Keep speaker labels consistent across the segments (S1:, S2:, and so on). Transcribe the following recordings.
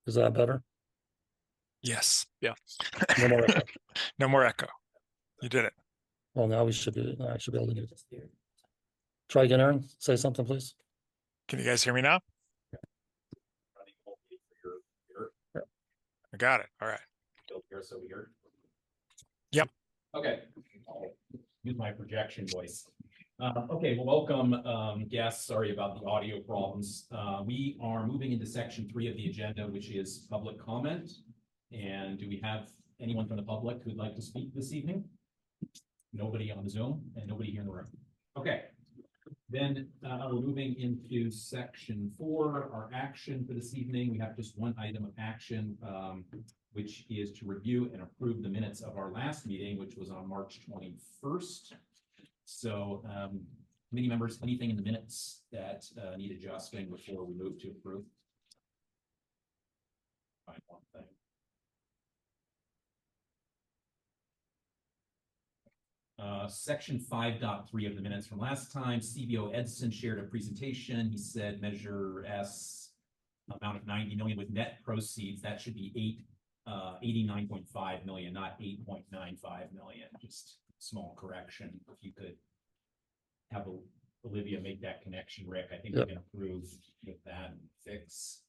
S1: Is that better?
S2: Yes. Yeah.
S1: No more echo.
S2: No more echo. You did it.
S1: Well, now I should be able to do it. Try again, Aaron. Say something, please.
S2: Can you guys hear me now? I got it. All right. Yep.
S3: Okay. I'll use my projection voice. Okay, well, welcome, guests. Sorry about the audio problems. We are moving into section 3 of the agenda, which is public comment. And do we have anyone from the public who'd like to speak this evening? Nobody on Zoom and nobody here in the room. Okay. Then we're moving into section 4, our action for this evening. We have just one item of action, which is to review and approve the minutes of our last meeting, which was on March 21st. So, committee members, anything in the minutes that need adjusting before we move to approve? Find one thing. Section 5.3 of the minutes from last time, CBO Edson shared a presentation. He said Measure S amount of 90 million with net proceeds. That should be 89.5 million, not 8.95 million. Just small correction. If you could have Olivia make that connection, Rick, I think we can approve with that fix.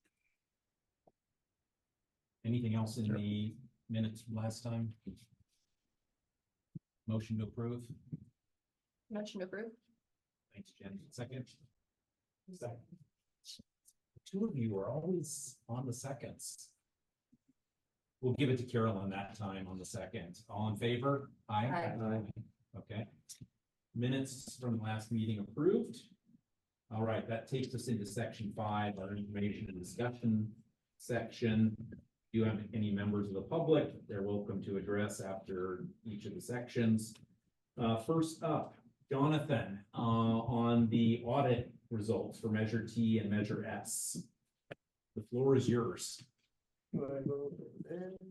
S3: Anything else in the minutes from last time? Motion to approve.
S4: Motion to approve.
S3: Thanks, Jen. Second. Second. Two of you are always on the seconds. We'll give it to Carolyn that time on the second. All in favor? Aye.
S4: Aye.
S3: Okay. Minutes from the last meeting approved. All right, that takes us into section 5, our information and discussion section. If you have any members of the public, they're welcome to address after each of the sections. First up, Jonathan, on the audit results for Measure T and Measure S. The floor is yours.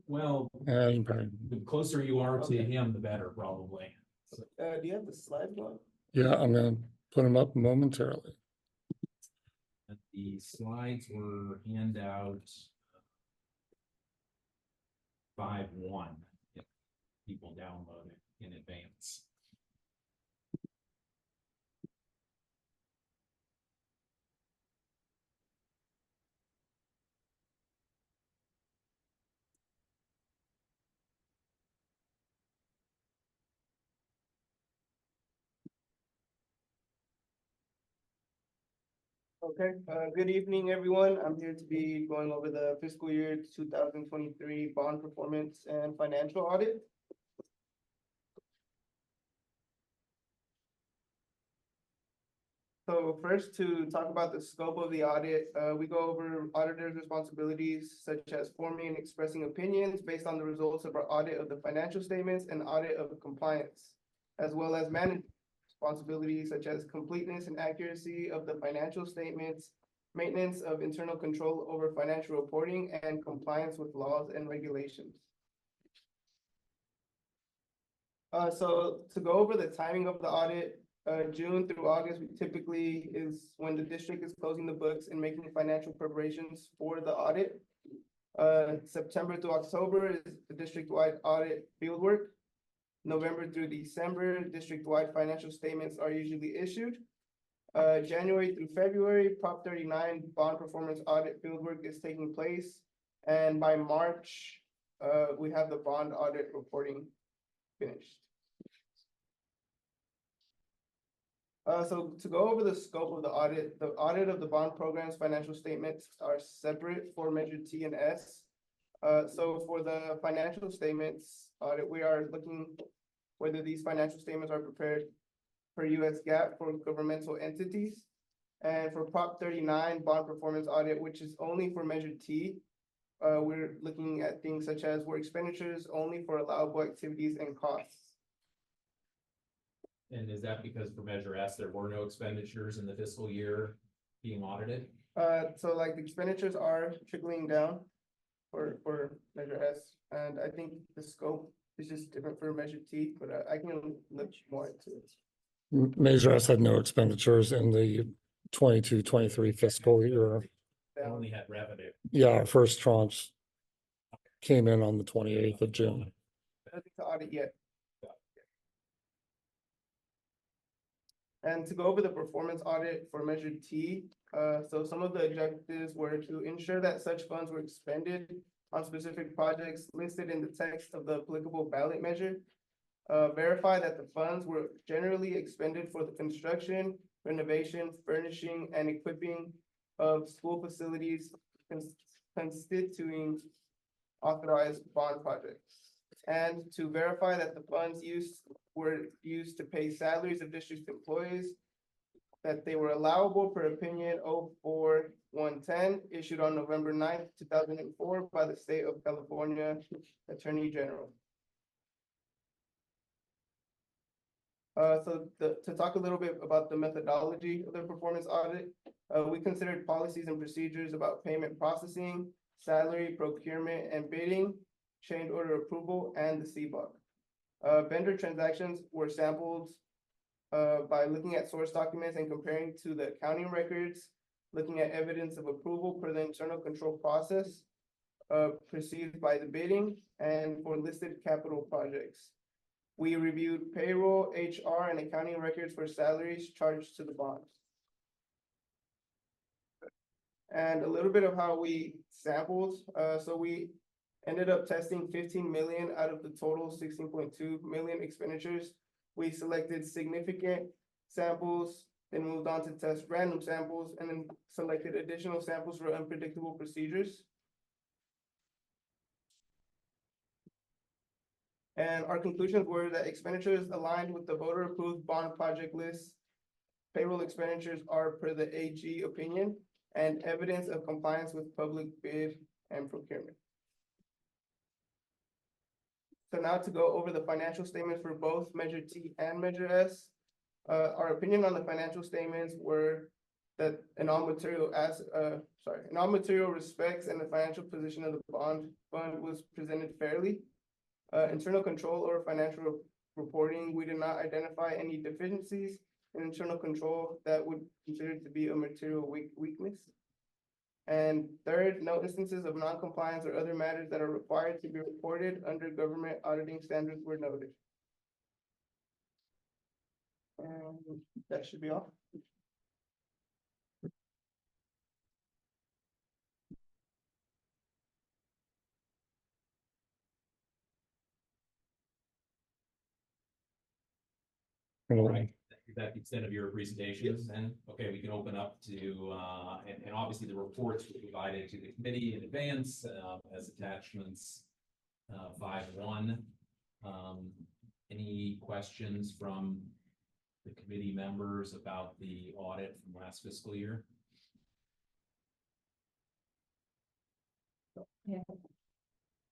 S3: Well, the closer you are to him, the better, probably. So,
S5: do you have the slides on?
S1: Yeah, I'm going to put them up momentarily.
S3: The slides were handed out 5.1 if people download it in advance.
S5: Okay, good evening, everyone. I'm here to be going over the fiscal year 2023 bond performance and financial audit. So first, to talk about the scope of the audit, we go over auditors' responsibilities, such as forming and expressing opinions based on the results of our audit of the financial statements and audit of compliance, as well as management responsibilities such as completeness and accuracy of the financial statements, maintenance of internal control over financial reporting, and compliance with laws and regulations. So to go over the timing of the audit, June through August typically is when the district is closing the books and making financial preparations for the audit. September through October is the district-wide audit fieldwork. November through December, district-wide financial statements are usually issued. January through February, Prop 39 bond performance audit fieldwork is taking place. And by March, we have the bond audit reporting finished. So to go over the scope of the audit of the bond program's financial statements are separate for Measure T and S. So for the financial statements audit, we are looking whether these financial statements are prepared per US GAAP for governmental entities. And for Prop 39 bond performance audit, which is only for Measure T, we're looking at things such as were expenditures only for allowable activities and costs.
S3: And is that because for Measure S, there were no expenditures in the fiscal year being audited?
S5: So like the expenditures are trickling down for Measure S, and I think the scope is just different for Measure T, but I can look more into it.
S1: Measure S had no expenditures in the 22-23 fiscal year.
S5: down.
S3: Only had revenue.
S1: Yeah, our first tranche came in on the 28th of June.
S5: Nothing to audit yet. And to go over the performance audit for Measure T, so some of the objectives were to ensure that such funds were expended on specific projects listed in the text of the applicable ballot measure. Verify that the funds were generally expended for the construction, renovation, furnishing, and equipping of school facilities constituting authorized bond projects. And to verify that the funds were used to pay salaries of district employees, that they were allowable per opinion 04-110 issued on November 9th, 2004 by the State of California Attorney General. To talk a little bit about the methodology of the performance audit, we considered policies and procedures about payment processing, salary, procurement, and bidding, change order approval, and the CBOC. Vendor transactions were sampled by looking at source documents and comparing to the accounting records, looking at evidence of approval per the internal control process preceded by the bidding, and for listed capital projects. We reviewed payroll, HR, and accounting records for salaries charged to the bonds. And a little bit of how we sampled, so we ended up testing 15 million out of the total 16.2 million expenditures. We selected significant samples, then moved on to test random samples, and then selected additional samples for unpredictable procedures. And our conclusions were that expenditures aligned with the voter approved bond project list, payroll expenditures are per the AG opinion, and evidence of compliance with public bid and procurement. So now to go over the financial statements for both Measure T and Measure S. Our opinion on the financial statements were that in all material respects and the financial position of the bond fund was presented fairly. Internal control or financial reporting, we did not identify any deficiencies in internal control that would consider to be a material weakness. And third, no instances of non-compliance or other matters that are required to be reported under government auditing standards were noted. And that should be all.
S3: All right, is that the extent of your presentations? Then, okay, we can open up to, and obviously the reports were provided to the committee in advance, as attachments, 5-1. Any questions from the committee members about the audit from last fiscal year?
S6: Yeah.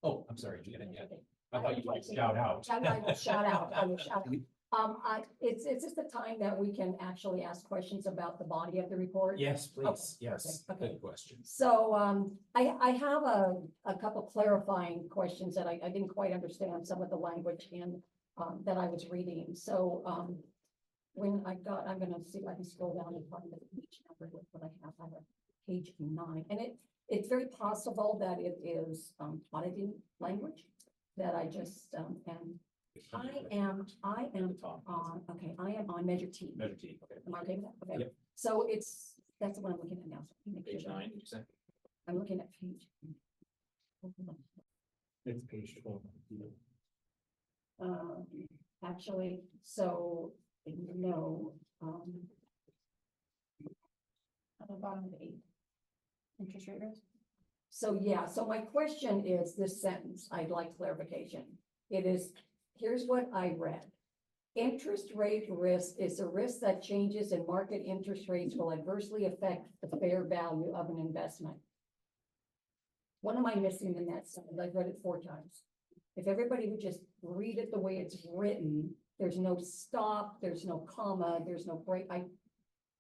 S3: Oh, I'm sorry, Judy, yeah. I thought you'd like to shout out.
S6: I will shout out, I will shout out. It's just the time that we can actually ask questions about the body of the report.
S3: Yes, please, yes,
S6: okay.
S3: good question.
S6: So, I have a couple clarifying questions that I didn't quite understand some of the language in, that I was reading. So, when I'm gonna see if I can scroll down and find the page number with what I have. I have page 9, and it's very possible that it is, auditing language that I just, and I am on, okay, I am on Measure T.
S3: Measure T, okay.
S6: Am I okay with that? Okay.
S3: Yep.
S6: So that's the one I'm looking at now. So let me make
S3: Page
S6: sure that-
S3: 9, did you say?
S6: I'm looking at page.
S3: It's page 12.
S6: Actually, so, no, on the bottom of 8. Interest rate risk. So, yeah, so my question is this sentence, I'd like clarification. It is, here's what I read. Interest rate risk is a risk that changes in market interest rates will adversely affect the fair value of an investment. What am I missing in that sentence? I've read it 4 times. If everybody would just read it the way it's written, there's no stop, there's no comma, there's no break.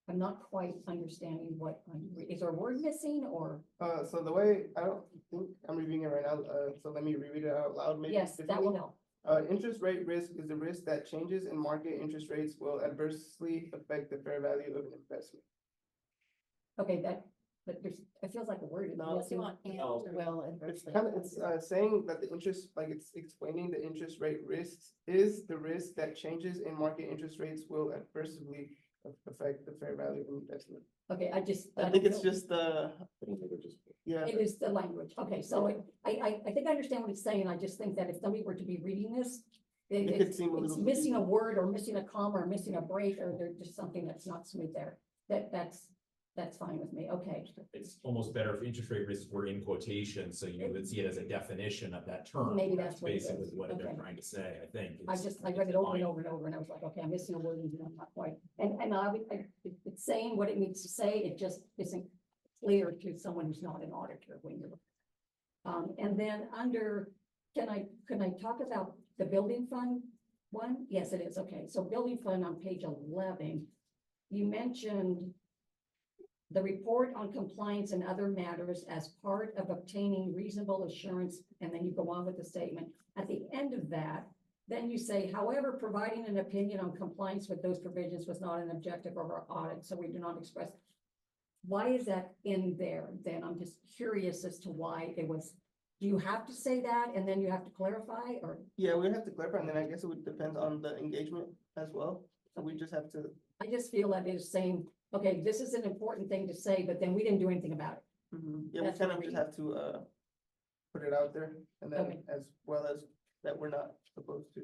S6: I'm not quite understanding what is there a word missing or?
S5: So the way, I don't think I'm reviewing it right now, so let me reread it out loud. Maybe
S6: Yes, that will help.
S5: Interest rate risk is the risk that changes in market interest rates will adversely affect the fair value of an investment.
S6: Okay, that but there's, it feels like a word. is
S5: No,
S6: missing.
S4: Will
S5: It's
S4: adversely.
S5: kind of, it's saying that the interest, like it's explaining the interest rate risks is the risk that changes in market interest rates will adversely affect the fair value of investment.
S6: Okay, I just.
S5: I think it's just the, yeah,
S6: It is the language. Okay, so I think I understand what it's saying. I just think that if somebody were to be reading this,
S5: it could seem a
S6: it's
S5: little.
S6: missing a word or missing a comma or missing a break, or there's just something that's not smooth there. That's fine with me. Okay.
S3: It's almost better if interest rate risks were in quotation, so you would see it as a definition of that term.
S6: Maybe that's what it
S3: basically
S6: is.
S3: what they're
S6: Okay.
S3: trying to say, I think.
S6: I
S3: It's-
S6: read it over and
S3: fine.
S6: over and over, and I was like, okay, I'm missing a word, and I'm not quite, it's saying what it needs to say, it just isn't clear to someone who's not an auditor when you're. And then under, can I talk about the building fund one? Yes, it is, okay, so building fund on page 11, you mentioned the report on compliance and other matters as part of obtaining reasonable assurance, and then you go on with the statement. At the end of that, then you say, however, providing an opinion on compliance with those provisions was not an objective of our audit, so we do not express. Why is that in there? Then I'm just curious as to why it was. Do you have to say that and then you have to clarify, or?
S5: Yeah, we have to clarify, and then I guess it would depend on the engagement as well. So we just have to,
S6: I just feel that it's saying, okay, this is an important thing to say, but then we didn't do anything about it.
S5: yeah, we
S6: That's
S5: kind
S6: what
S5: of
S6: we-
S5: just have to put it out there, and then
S6: Okay.
S5: as well as that we're not supposed to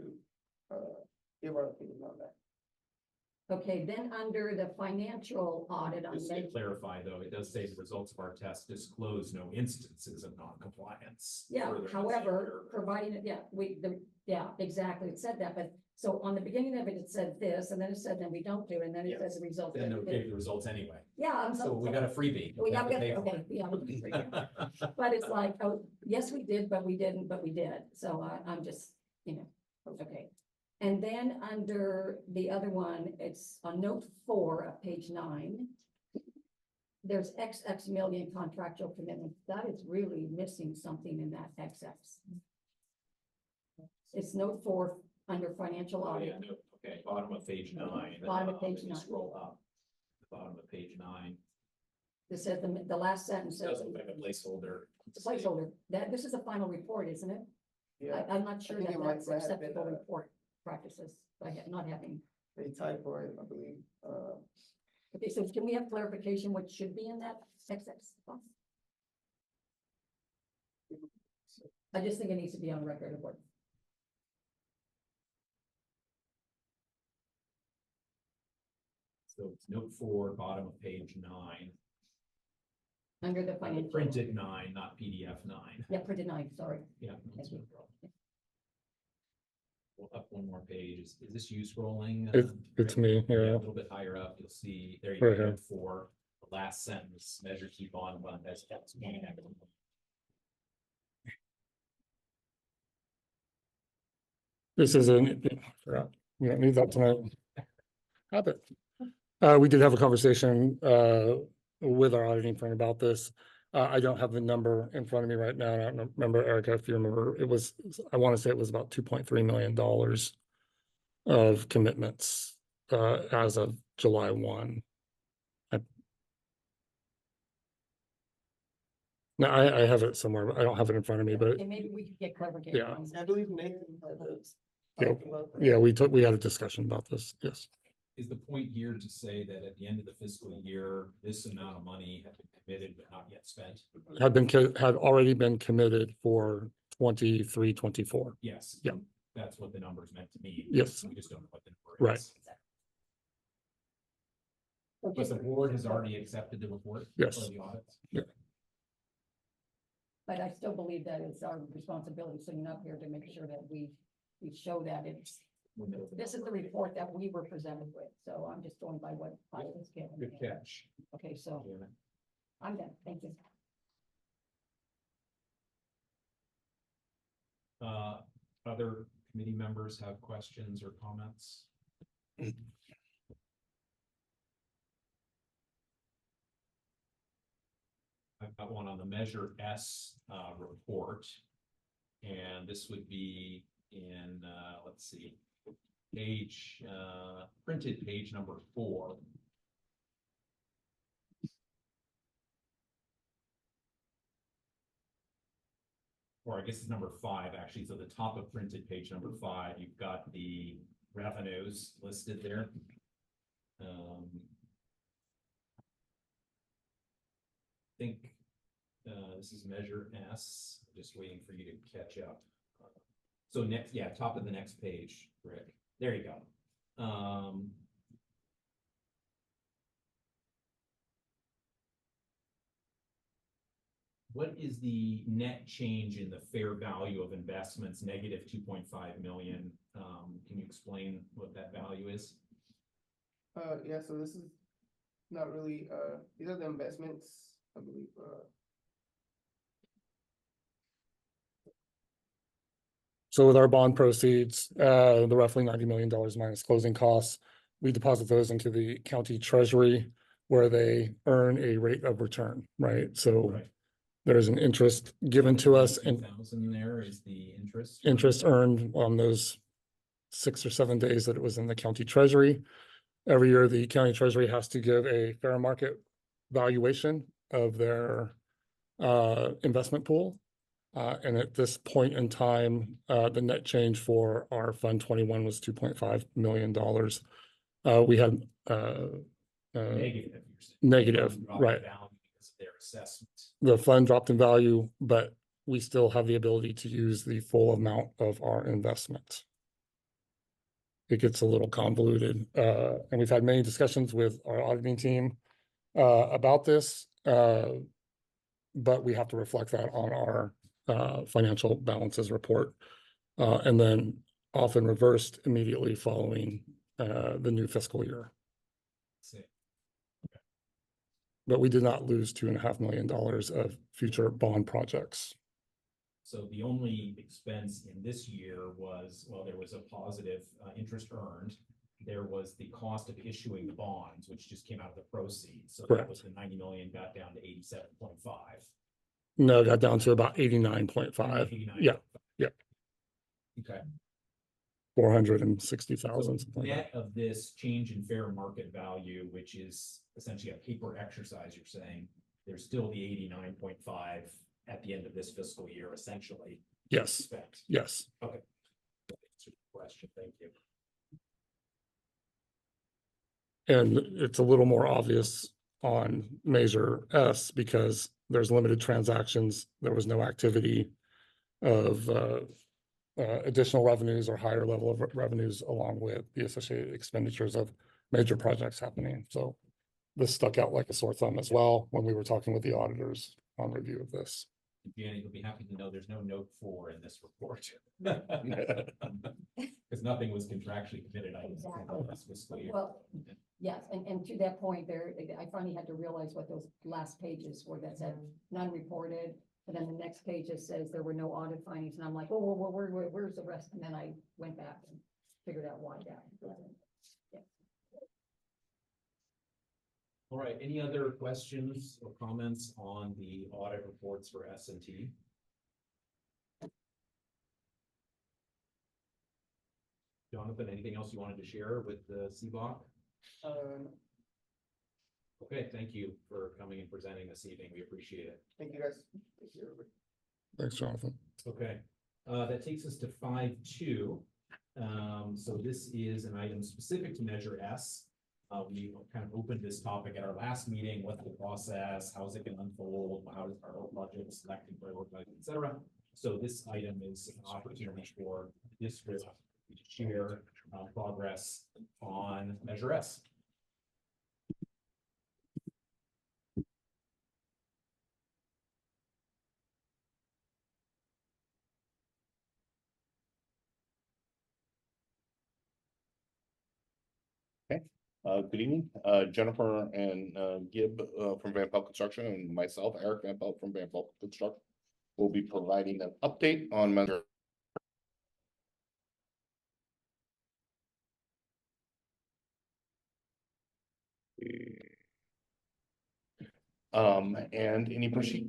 S5: give our opinion on that.
S6: Okay, then under the financial audit on
S3: Just to
S6: May,
S3: clarify, though, it does say the results of our test disclose no instances of non-compliance.
S6: yeah,
S3: Further in the same
S6: however,
S3: paragraph.
S6: providing it, yeah, exactly, it said that, but, so on the beginning of it, it said this, and then it said, then we don't do, and then it says the result.
S3: Then they'll give the results anyway.
S6: Yeah, I'm
S3: So we got a freebie.
S6: We have,
S3: to pay for
S6: okay, yeah, but it's like, oh, yes, we did, but we didn't, but we did, so I'm just, okay. And then under the other one, it's on note 4 of page 9. There's XX million contractual commitment. That is really missing something in that XX. It's note 4 under financial
S3: Oh, yeah,
S6: audit.
S3: no, okay, bottom of page 9.
S6: Bottom of page
S3: if you
S6: 9.
S3: Scroll up, the bottom of page 9.
S6: It says the last sentence
S3: It
S6: says.
S3: does look like a placeholder.
S6: It's a placeholder. This is a final report, isn't it?
S5: Yeah,
S6: I'm not sure
S5: think
S6: that
S5: it might
S6: that's
S5: have been,
S6: acceptable report practices, by not having.
S5: they typo it, I believe.
S6: Okay, so can we have clarification what should be in that XX box? I just think it needs to be on record of what.
S3: So it's note 4, bottom of page 9.
S6: Under the financial.
S3: Printed 9, not PDF 9.
S6: Yeah, printed 9, sorry.
S3: Yeah. that's no problem. Well, up one more page. Is this you scrolling?
S1: It's me,
S3: Yeah,
S1: yeah.
S3: a little bit higher up, you'll see, there you
S1: Right
S3: go,
S1: here.
S3: note 4, the last sentence, measure keep on one as kept.
S1: This is forgot. We don't need that tonight. Have it. We did have a conversation with our auditing firm about this. I don't have the number in front of me right now. I don't remember, Erica, if you remember, I want to say it was about $2.3 million of commitments as of July 1. No, I have it somewhere, but I don't have it in front of me, but
S6: And maybe we could get clarification.
S1: Yeah.
S6: on
S5: I believe Nathan had those.
S1: Yeah. yeah, we had a discussion about this. Yes.
S3: Is the point here to say that at the end of the fiscal year, this amount of money had been committed but not yet spent?
S1: Had already been committed for 23, 24.
S3: Yes.
S1: Yeah.
S3: That's what the number's meant to mean.
S1: Yes.
S3: We just don't know what the number
S1: Right.
S3: is.
S6: So
S3: But
S6: just-
S3: the board has already accepted the report?
S1: Yes.
S3: For the audits?
S6: But I still believe that it's our responsibility sitting up here to make sure that we show that it's, this is the report that we were presented with. So I'm just going by what I was given.
S3: Good catch.
S6: Okay, so
S3: Yeah.
S6: I'm done. Thank you.
S3: Other committee members have questions or comments? I've got one on the Measure S report. And this would be in, let's see, printed page number 4. or I guess it's number 5, actually. So the top of printed page number 5, you've got the revenues listed there. I think this is measure S. Just waiting for you to catch up. So next, yeah, top of the next page, Rick. There you go. What is the net change in the fair value of investments, negative 2.5 million? Can you explain what that value is?
S5: Yeah, so this is not really, these are the investments, I believe,
S1: So with our bond proceeds, the roughly $90 million minus closing costs, we deposit those into the county treasury where they earn a rate of return, right? So
S3: Right.
S1: there is an interest given to us and
S3: 2,000 there is the interest.
S1: interest earned on those 6 or 7 days that it was in the county treasury. Every year, the county treasury has to give a fair market valuation of their investment pool. And at this point in time, the net change for our Fund 21 was $2.5 million. We had
S3: Negative, you're saying.
S1: negative,
S3: Drop
S1: right.
S3: down because of their assessment.
S1: The fund dropped in value, but we still have the ability to use the full amount of our investment. It gets a little convoluted, and we've had many discussions with our auditing team about this, but we have to reflect that on our financial balances report, and then often reversed immediately following the new fiscal year.
S3: See.
S1: But we did not lose $2.5 million of future bond projects.
S3: So the only expense in this year was, well, there was a positive interest earned. There was the cost of issuing the bonds, which just came out of the proceeds. So
S1: Correct.
S3: that was the 90 million got down to 87.5.
S1: No, it got down to about 89.5.
S3: 89.
S1: Yeah, yeah.
S3: Okay.
S1: 460,000.
S3: So net of this change in fair market value, which is essentially a paper exercise, you're saying there's still the 89.5 at the end of this fiscal year, essentially.
S1: Yes,
S3: Expect.
S1: yes.
S3: Okay. Answered the question. Thank you.
S1: And it's a little more obvious on Measure S because there's limited transactions. There was no activity of additional revenues or higher level of revenues along with the associated expenditures of major projects happening. So this stuck out like a sore thumb as well when we were talking with the auditors on review of this.
S3: Janet, you'll be happy to know there's no note 4 in this report. Because nothing was contractually committed.
S6: Exactly.
S3: This fiscal year.
S6: Well, yes, and to that point there, I finally had to realize what those last pages were that said non-reported. And then the next page it says there were no audit findings, and I'm like, oh, well, where's the rest? And then I went back and figured out why that. Yeah.
S3: All right, any other questions or comments on the audit reports for S&T? Jonathan, anything else you wanted to share with the CBOC? Okay, thank you for coming and presenting this evening. We appreciate it.
S5: thank you guys. Thank you, everybody.
S1: Thanks, Jonathan.
S3: Okay, that takes us to 5.2. So this is an item specific to Measure S. We kind of opened this topic at our last meeting. What's the process? How is it going to unfold? How is our budget selected, prioritized, et cetera? So this item is an opportunity for district to share progress on Measure S.
S7: Good evening, Jennifer and Gibb from Van Pelt Construction and myself, Eric Van Pelt from Van Pelt Construction, will be providing an update on Measure. And any proceed.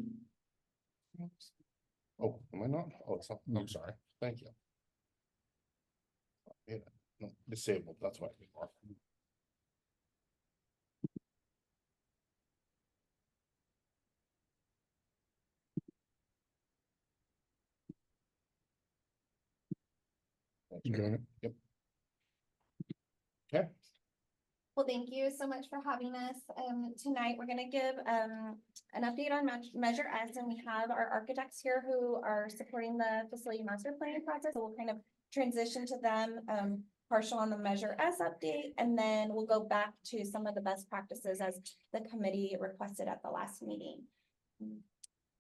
S7: Oh, am I not? Oh, it's not. I'm sorry. Thank you. Yeah, no, disabled. That's why. That's
S1: You
S7: right.
S1: got it.
S7: Yep. Okay,
S8: Well, thank you so much for having us. Tonight, we're gonna give an update on Measure S, and we have our architects here who are supporting the facility master planning process. So we'll kind of transition to them, partial on the Measure S update, and then we'll go back to some of the best practices as the committee requested at the last meeting.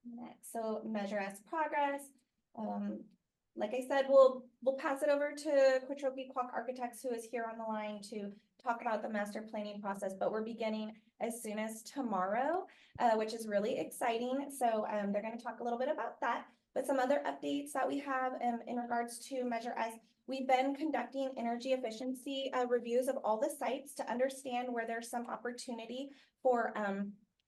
S8: Next, so Measure S progress. Like I said, we'll pass it over to Quattropi Quack Architects, who is here on the line to talk about the master planning process, but we're beginning as soon as tomorrow, which is really exciting. So they're going to talk a little bit about that, but some other updates that we have in regards to Measure S. We've been conducting energy efficiency reviews of all the sites to understand where there's some opportunity for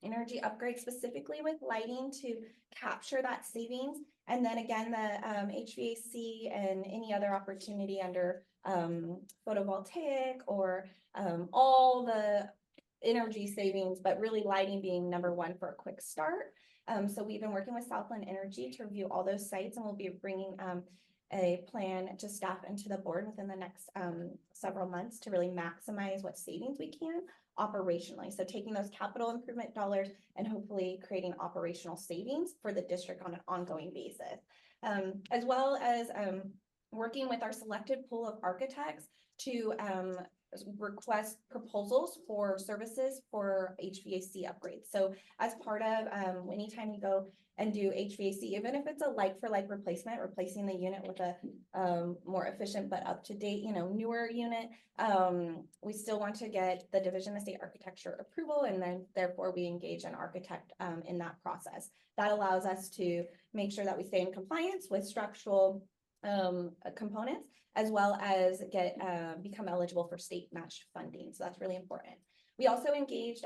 S8: energy upgrades, specifically with lighting, to capture that savings. And then again, the HVAC and any other opportunity under photovoltaic or all the energy savings, but really lighting being number one for a quick start. So we've been working with Southland Energy to review all those sites, and we'll be bringing a plan to staff and to the board within the next several months to really maximize what savings we can operationally. So taking those capital improvement dollars and hopefully creating operational savings for the district on an ongoing basis. As well as working with our selected pool of architects to request proposals for services for HVAC upgrades. So as part of anytime you go and do HVAC, even if it's a like for like replacement, replacing the unit with a more efficient but up to date, newer unit, we still want to get the Division of State Architecture approval, and then therefore we engage an architect in that process. That allows us to make sure that we stay in compliance with structural components, as well as become eligible for state matched funding. So that's really important. We also engaged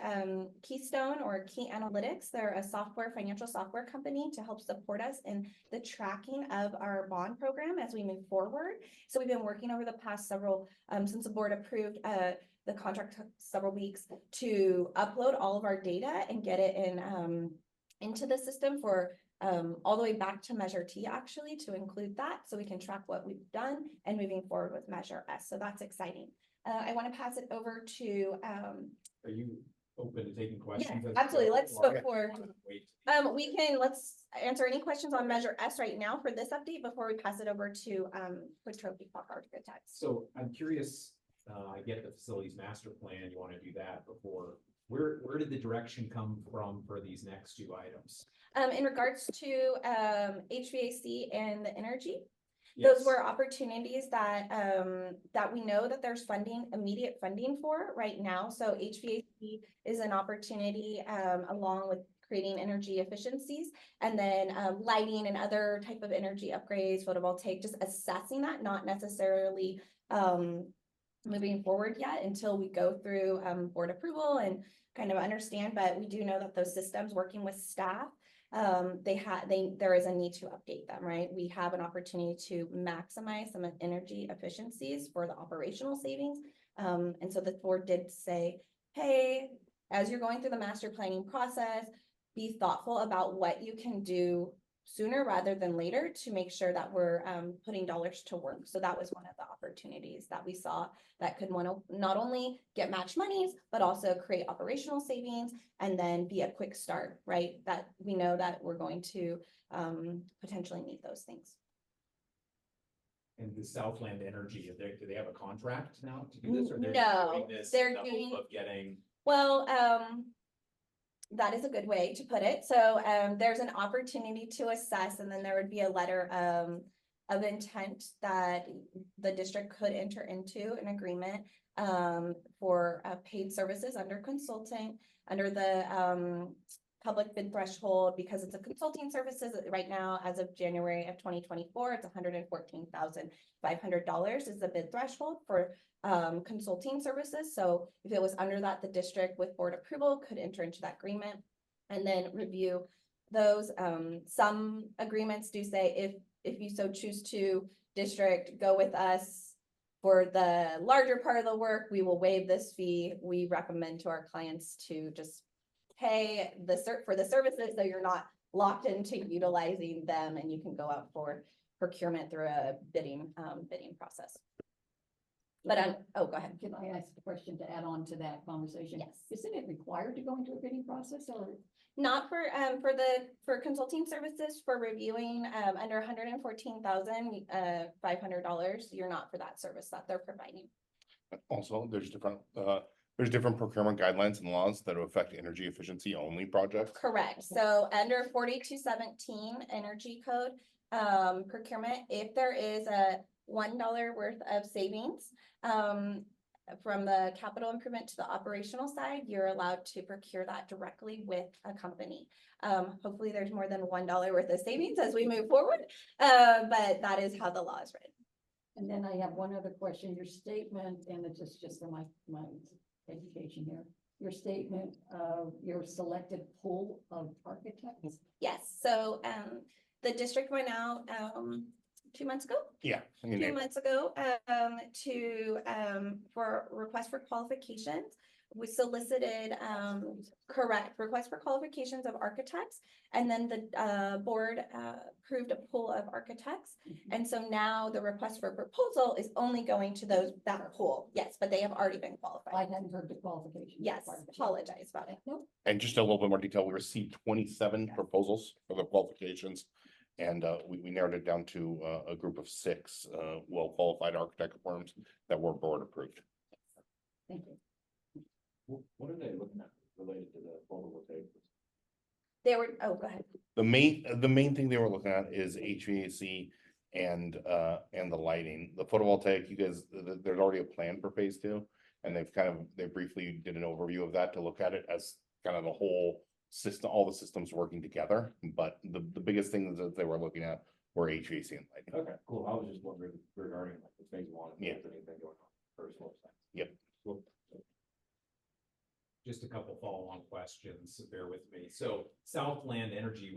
S8: Keystone or Key Analytics. They're a financial software company to help support us in the tracking of our bond program as we move forward. So we've been working over the past several, since the board approved the contract took several weeks to upload all of our data and get it into the system for all the way back to Measure T, actually, to include that so we can track what we've done and moving forward with Measure S. So that's exciting. I want to pass it over to
S3: Are you open to taking questions?
S8: yeah,
S3: as
S8: absolutely.
S3: well?
S8: Let's
S3: Or-
S8: before
S3: Wait.
S8: let's answer any questions on Measure S right now for this update before we pass it over to Quattropi Quack Architects.
S3: So I'm curious, I get the facilities master plan, you want to do that before, where did the direction come from for these next two items?
S8: In regards to HVAC and the energy,
S3: Yes.
S8: those were opportunities that that we know that there's immediate funding for right now. So HVAC is an opportunity along with creating energy efficiencies, and then lighting and other type of energy upgrades, photovoltaic, just assessing that, not necessarily moving forward yet until we go through board approval and kind of understand. But we do know that those systems, working with staff, there is a need to update them, right? We have an opportunity to maximize some energy efficiencies for the operational savings. And so the board did say, hey, as you're going through the master planning process, be thoughtful about what you can do sooner rather than later to make sure that we're putting dollars to work. So that was one of the opportunities that we saw that could not only get match monies, but also create operational savings and then be a quick start, right? That we know that we're going to potentially need those things.
S3: And the Southland Energy, do they have a contract now to do this? Or they're
S8: No,
S3: doing this
S8: they're
S3: in the hope
S8: doing-
S3: of getting?
S8: Well, that is a good way to put it. So there's an opportunity to assess, and then there would be a letter of intent that the district could enter into an agreement for paid services under consultant, under the public bid threshold, because it's a consulting services right now. As of January of 2024, it's $114,500 is the bid threshold for consulting services. So if it was under that, the district with board approval could enter into that agreement and then review those. Some agreements do say if you so choose to, district, go with us for the larger part of the work, we will waive this fee. We recommend to our clients to just pay for the services so you're not locked into utilizing them, and you can go out for procurement through a bidding process. But oh, go ahead.
S6: Can I ask a question to add on to that conversation?
S8: Yes.
S6: Isn't it required to go into a bidding process or?
S8: Not for consulting services for reviewing, under $114,500, you're not for that service that they're providing.
S7: Also, there's different procurement guidelines and laws that affect energy efficiency only projects.
S8: Correct. So under 4217 Energy Code, procurement, if there is a $1 worth of savings, from the capital improvement to the operational side, you're allowed to procure that directly with a company. Hopefully there's more than $1 worth of savings as we move forward, but that is how the law is written.
S6: And then I have one other question, your statement, and it's just for my education here. Your statement of your selected pool of architects.
S8: Yes, so, the district went out, 2 months ago.
S7: Yeah. in
S8: 2
S7: April.
S8: months ago, for request for qualifications. We solicited, correct, request for qualifications of architects. And then the, board, approved a pool of architects. And so now the request for proposal is only going to that pool. Yes, but they have already been
S6: I
S8: qualified.
S6: hadn't heard the qualification.
S8: Yes, apologize about it.
S6: Nope.
S7: And just a little bit more detail, we received 27 proposals for the qualifications. And we narrowed it down to a group of 6 well-qualified architect firms that were board approved.
S6: Thank you.
S9: What are they looking at related to the photovoltaic?
S8: They were, oh, go ahead.
S7: The main thing they were looking at is HVAC and the lighting. The photovoltaic, you guys, there's already a plan for phase 2. And they briefly did an overview of that to look at it as kind of the whole system, all the systems working together. But the biggest thing that they were looking at were HVAC and lighting.
S9: Okay, cool. I was just wondering regarding like the phase 1.
S7: Yeah.
S9: If there's anything going on first floor side.
S7: Yep.
S9: Cool.
S3: Just a couple follow-on questions, bear with me. So Southland Energy,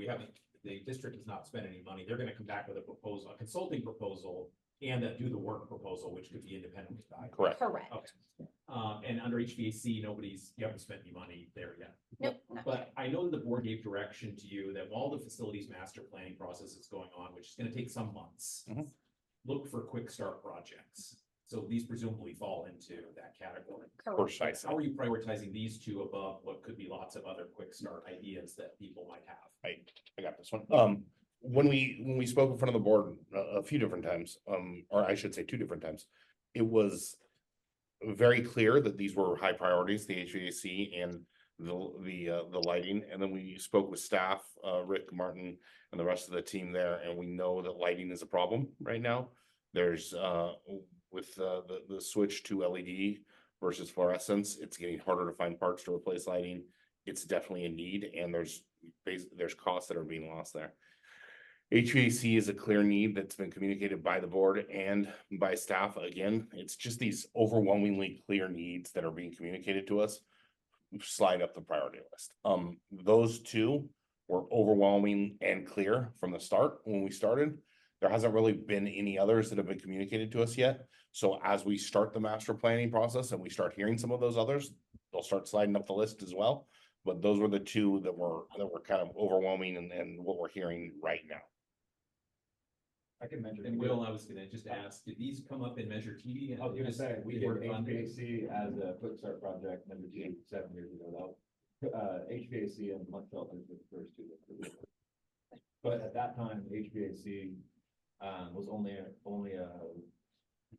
S3: the district has not spent any money. They're gonna come back with a proposal, a consulting proposal and a do the work proposal, which could be independently valued.
S7: Correct.
S8: Correct.
S3: Okay. And under HVAC, you haven't spent any money there yet.
S8: Nope. not
S3: But I know the board gave direction to you that while the facilities master planning process is going on, which is gonna take some months,
S7: Mhm.
S3: look for quick start projects. So these presumably fall into that category.
S8: Correct.
S7: Precisely.
S3: How are you prioritizing these two above what could be lots of other quick start ideas that people might have?
S7: I got this one. When we spoke in front of the board a few different times, or I should say 2 different times, it was very clear that these were high priorities, the HVAC and the lighting. And then we spoke with staff, Rick, Martin, and the rest of the team there, and we know that lighting is a problem right now. There's with the switch to LED versus fluorescence, it's getting harder to find parts to replace lighting. It's definitely a need, and there's costs that are being lost there. HVAC is a clear need that's been communicated by the board and by staff. Again, it's just these overwhelmingly clear needs that are being communicated to us. Slide up the priority list. Those 2 were overwhelming and clear from the start when we started. There hasn't really been any others that have been communicated to us yet. So as we start the master planning process and we start hearing some of those others, they'll start sliding up the list as well. But those were the 2 that were kind of overwhelming and what we're hearing right now.
S9: I can mention.
S3: And Will, I was gonna just ask, did these come up in Measure T?
S9: I was gonna say, we did
S3: Work on-
S9: HVAC as a quick start project, number 2, 7 years ago. HVAC and pump shelters were the first 2. that we did. But at that time, HVAC was only a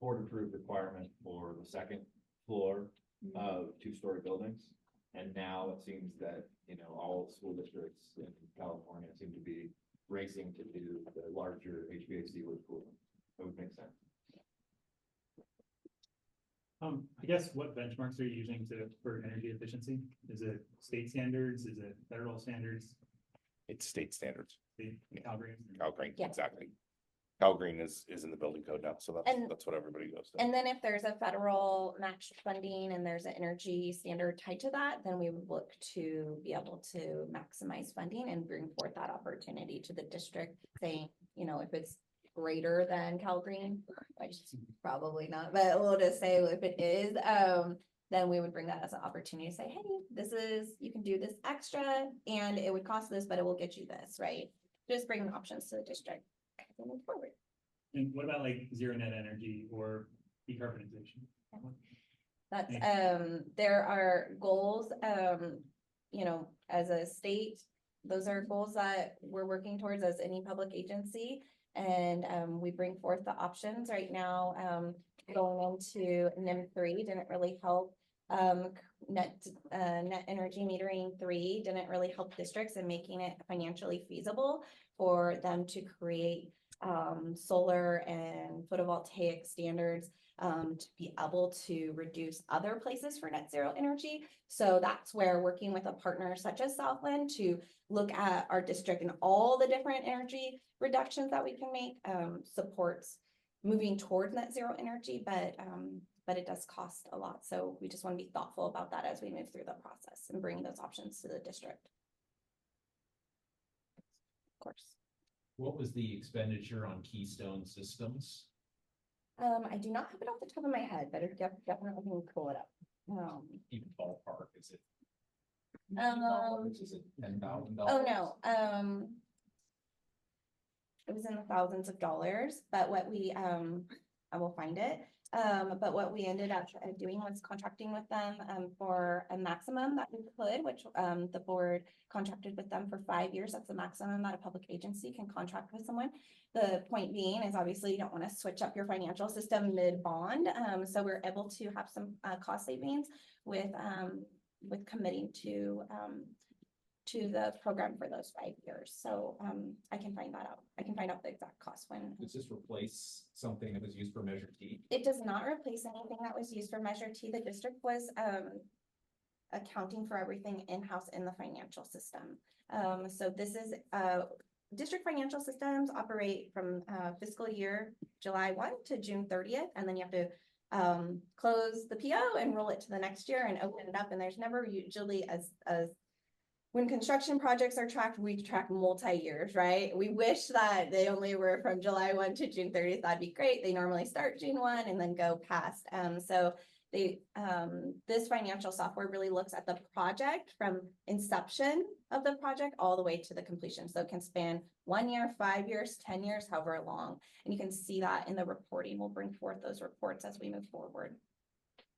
S9: board approved requirement for the 2nd floor of 2-story buildings. And now it seems that, all school districts in California seem to be racing to do the larger HVAC with cooling. That would make sense.
S10: I guess what benchmarks are you using for energy efficiency? Is it state standards? Is it federal standards?
S7: It's state standards.
S10: The Calgary?
S7: Calgreen,
S8: Yeah.
S7: exactly. Calgreen is in the building code now, so
S8: And-
S7: that's what everybody goes to.
S8: And then if there's a federal matched funding and there's an energy standard tied to that, then we would look to be able to maximize funding and bring forth that opportunity to the district, saying, if it's greater than Calgreen, which is probably not, but we'll just say if it is, then we would bring that as an opportunity to say, hey, you can do this extra and it would cost this, but it will get you this, right? Just bring options to the district as we move forward.
S10: And what about like zero net energy or decarbonization?
S8: That's,
S10: Yeah.
S8: there are goals, you know, as a state, those are goals that we're working towards as any public agency. And, we bring forth the options right now, going into NIM 3 didn't really help. Net energy metering 3 didn't really help districts in making it financially feasible for them to create, solar and photovoltaic standards to be able to reduce other places for net zero energy. So that's where working with a partner such as Southland to look at our district and all the different energy reductions that we can make supports moving towards net zero energy, but it does cost a lot. So we just want to be thoughtful about that as we move through the process and bring those options to the district. Of course.
S3: What was the expenditure on Keystone Systems?
S8: I do not have it off the top of my head, but it definitely can pull it up.
S3: Even ballpark, is it? Is it $10,000?
S8: Oh, no, it was in the thousands of dollars, but what we, I will find it. But what we ended up doing was contracting with them, for a maximum that we could, which, the board contracted with them for 5 years. That's the maximum that a public agency can contract with someone. The point being is obviously you don't want to switch up your financial system mid-bond. So we're able to have some, cost savings with committing to the program for those 5 years. So I can find that out. I can find out the exact cost when.
S3: Does this replace something that was used for Measure T?
S8: It does not replace anything that was used for Measure T. The district was accounting for everything in-house in the financial system. So this is district financial systems operate from fiscal year July 1 to June 30th, and then you have to close the PO and roll it to the next year and open it up. And there's never usually as when construction projects are tracked, we track multi-years, right? We wish that they only were from July 1 to June 30th. That'd be great. They normally start June 1 and then go past. So they, this financial software really looks at the project from inception of the project all the way to the completion. So it can span 1 year, 5 years, 10 years, however long. And you can see that in the reporting. We'll bring forth those reports as we move forward.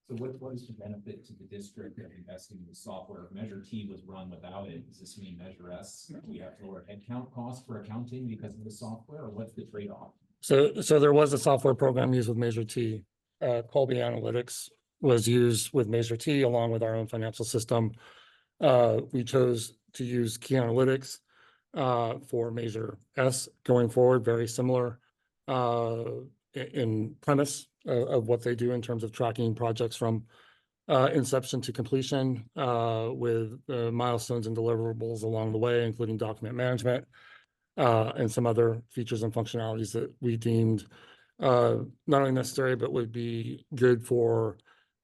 S3: So what is the benefit to the district of investing in the software? If Measure T was run without it, does this mean Measure S? Do we have lower headcount costs for accounting because of the software, or what's the trade-off?
S1: So there was a software program used with Measure T. Colby Analytics was used with Measure T along with our own financial system. We chose to use Key Analytics for Measure S going forward, very similar in premise of what they do in terms of tracking projects from inception to completion with milestones and deliverables along the way, including document management and some other features and functionalities that we deemed not only necessary, but would be good for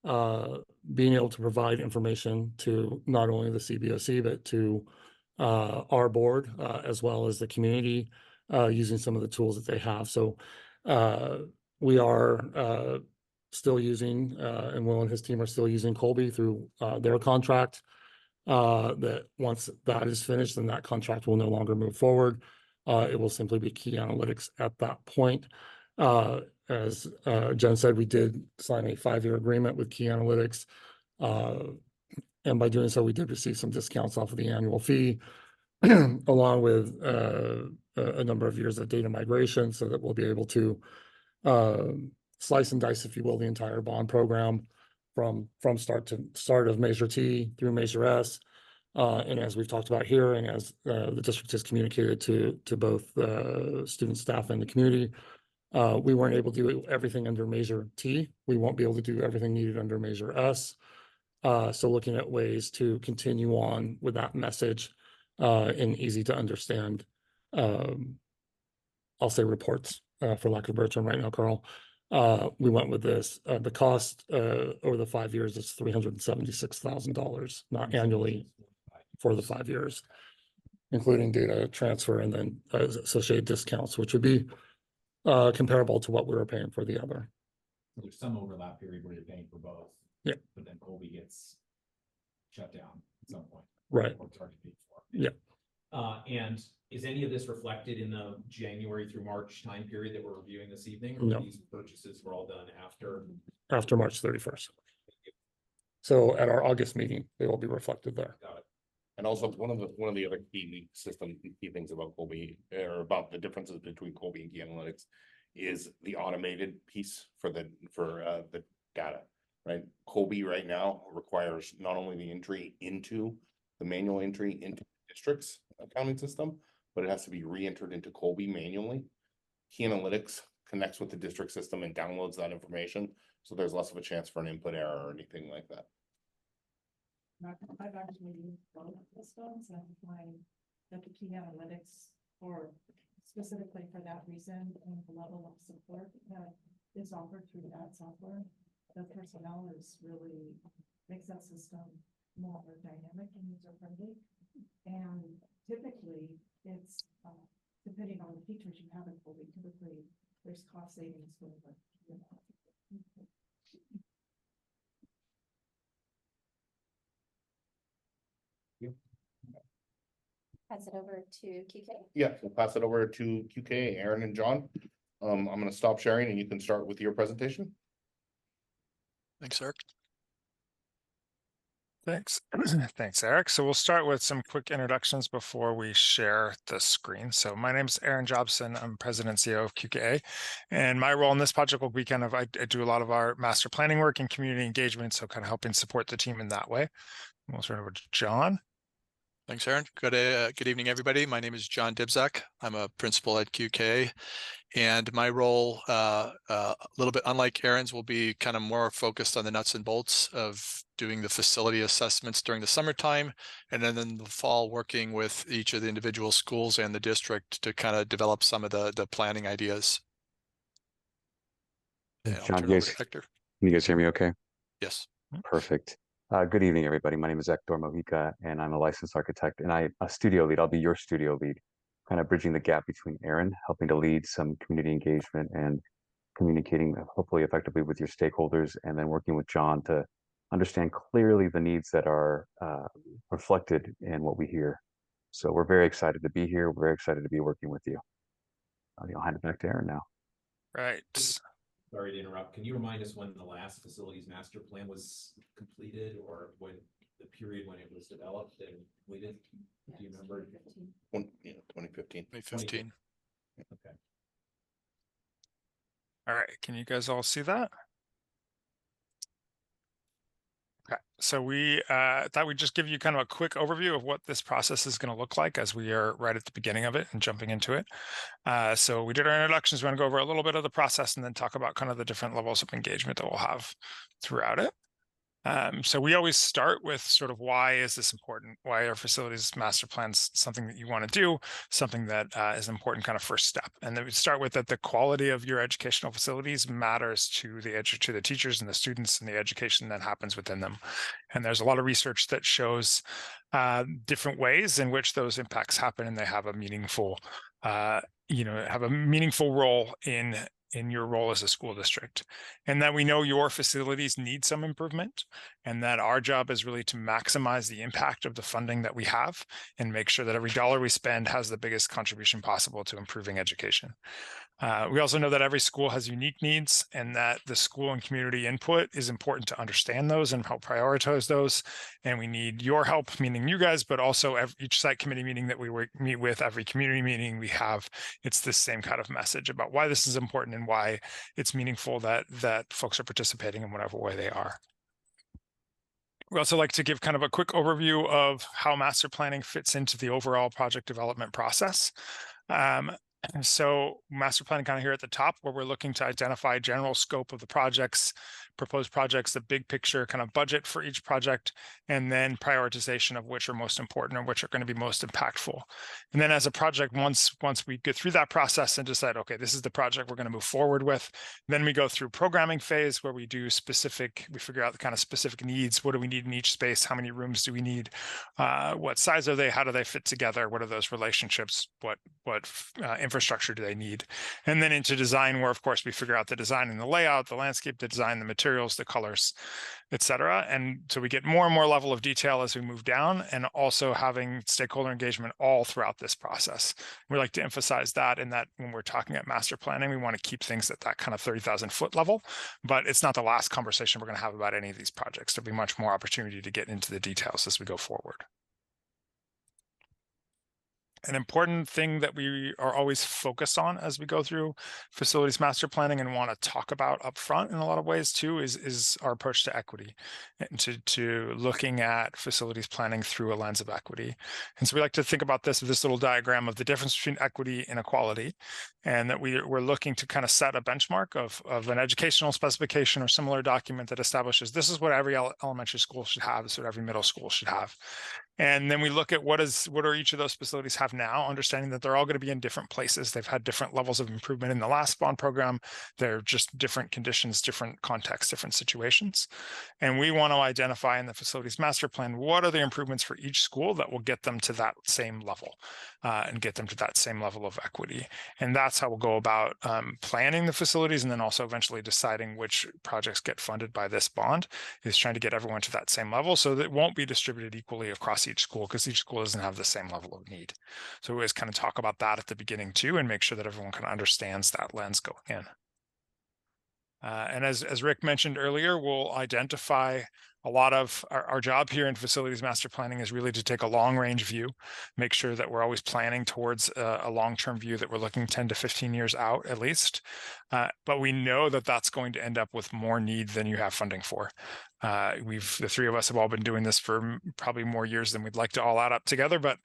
S1: being able to provide information to not only the CBOC, but to our board as well as the community using some of the tools that they have. So we are still using, and Will and his team are still using Colby through their contract. That once that is finished, then that contract will no longer move forward. It will simply be Key Analytics at that point. As Jen said, we did sign a 5-year agreement with Key Analytics. And by doing so, we did receive some discounts off of the annual fee, along with a number of years of data migration, so that we'll be able to slice and dice, if you will, the entire bond program from start to start of Measure T through Measure S. And as we've talked about here, and as the district has communicated to both student, staff, and the community, we weren't able to do everything under Measure T. We won't be able to do everything needed under Measure S. So looking at ways to continue on with that message in easy to understand, I'll say reports, for lack of a better term right now, Carl. We went with this. The cost over the 5 years is $376,000, not annually, for the 5 years, including data transfer and then associated discounts, which would be comparable to what we were paying for the other.
S3: So there's some overlap period where you're paying for both.
S1: Yeah.
S3: But then Colby gets shut down at some point.
S1: Right.
S3: Or it's already paid for.
S1: Yeah.
S3: And is any of this reflected in the January through March time period that we're reviewing this evening? Or
S1: No.
S3: These purchases were all done after.
S1: After March 31st. So at our August meeting, they will be reflected there.
S3: Got it.
S7: And also one of the other key things about Colby, or about the differences between Colby and Key Analytics, is the automated piece for the data, right? Colby right now requires not only the manual entry into the district's accounting system, but it has to be re-entered into Colby manually. Key Analytics connects with the district system and downloads that information, so there's less of a chance for an input error or anything like that.
S11: I've actually used both systems and find that the key analytics, or specifically for that reason, and the level of support that is offered through that software, the personnel is really makes that system more dynamic and user friendly. And typically, it's depending on the features you have in Colby, typically there's cost savings for the.
S8: Pass it over to QK.
S7: Yeah, we'll pass it over to QK, Aaron and John. I'm gonna stop sharing and you can start with your presentation.
S2: Thanks, Eric. Thanks. Thanks, Eric. So we'll start with some quick introductions before we share the screen. So my name is Aaron Jobson. I'm president and CEO of QKA. And my role in this project will be I do a lot of our master planning work and community engagement, so kind of helping support the team in that way. We'll turn over to John.
S12: Thanks, Aaron. Good evening, everybody. My name is John Dibzak. I'm a principal at QK, and my role, a little bit unlike Aaron's, will be kind of more focused on the nuts and bolts of doing the facility assessments during the summertime, and then in the fall, working with each of the individual schools and the district to kind of develop some of the planning ideas. And I'll
S13: John,
S12: turn it over to Hector.
S13: can you guys hear me okay?
S12: Yes.
S13: Perfect. Good evening, everybody. My name is Hector Mojica, and I'm a licensed architect, and I'm a studio lead. I'll be your studio lead, kind of bridging the gap between Aaron, helping to lead some community engagement and communicating hopefully effectively with your stakeholders, and then working with John to understand clearly the needs that are reflected in what we hear. So we're very excited to be here. We're very excited to be working with you. I'll hand it back to Aaron now.
S2: Right.
S3: Sorry to interrupt. Can you remind us when the last facilities master plan was completed, or when the period when it was developed and completed? Do you remember?
S7: 2015.
S12: 2015.
S3: Okay.
S2: All right. Can you guys all see that? Okay, so we thought we'd just give you kind of a quick overview of what this process is going to look like as we are right at the beginning of it and jumping into it. So we did our introductions. We're going to go over a little bit of the process and then talk about kind of the different levels of engagement that we'll have throughout it. So we always start with sort of why is this important? Why are facilities master plans something that you want to do, something that is an important kind of first step? And then we start with that the quality of your educational facilities matters to the teachers and the students and the education that happens within them. And there's a lot of research that shows different ways in which those impacts happen, and they have a meaningful, role in your role as a school district, and that we know your facilities need some improvement, and that our job is really to maximize the impact of the funding that we have and make sure that every dollar we spend has the biggest contribution possible to improving education. We also know that every school has unique needs, and that the school and community input is important to understand those and help prioritize those. And we need your help, meaning you guys, but also each site committee meeting that we meet with, every community meeting we have, it's the same kind of message about why this is important and why it's meaningful that folks are participating in whatever way they are. We also like to give kind of a quick overview of how master planning fits into the overall project development process. So master planning kind of here at the top, where we're looking to identify general scope of the projects, proposed projects, the big picture kind of budget for each project, and then prioritization of which are most important or which are going to be most impactful. And then as a project, once we get through that process and decide, okay, this is the project we're going to move forward with, then we go through programming phase where we figure out the kind of specific needs. What do we need in each space? How many rooms do we need? What size are they? How do they fit together? What are those relationships? What infrastructure do they need? And then into design, where of course we figure out the design and the layout, the landscape, the design, the material, materials, the colors, et cetera. And so we get more and more level of detail as we move down, and also having stakeholder engagement all throughout this process. We like to emphasize that, in that when we're talking at master planning, we want to keep things at that kind of 30,000 foot level, but it's not the last conversation we're going to have about any of these projects. There'll be much more opportunity to get into the details as we go forward. An important thing that we are always focused on as we go through facilities master planning and want to talk about up front in a lot of ways too is our approach to equity, and to looking at facilities planning through a lens of equity. And so we like to think about this with this little diagram of the difference between equity and equality, and that we're looking to kind of set a benchmark of an educational specification or similar document that establishes this is what every elementary school should have, this is what every middle school should have. And then we look at what are each of those facilities have now, understanding that they're all going to be in different places. They've had different levels of improvement in the last bond program. They're just different conditions, different contexts, different situations. And we want to identify in the facilities master plan, what are the improvements for each school that will get them to that same level and get them to that same level of equity. And that's how we'll go about planning the facilities, and then also eventually deciding which projects get funded by this bond, is trying to get everyone to that same level so that it won't be distributed equally across each school, because each school doesn't have the same level of need. So we always kind of talk about that at the beginning too, and make sure that everyone kind of understands that lens going in. And as Rick mentioned earlier, we'll identify a lot of our job here in facilities master planning is really to take a long range view, make sure that we're always planning towards a long-term view, that we're looking 10 to 15 years out at least. But we know that that's going to end up with more need than you have funding for. The three of us have all been doing this for probably more years than we'd like to all add up together, but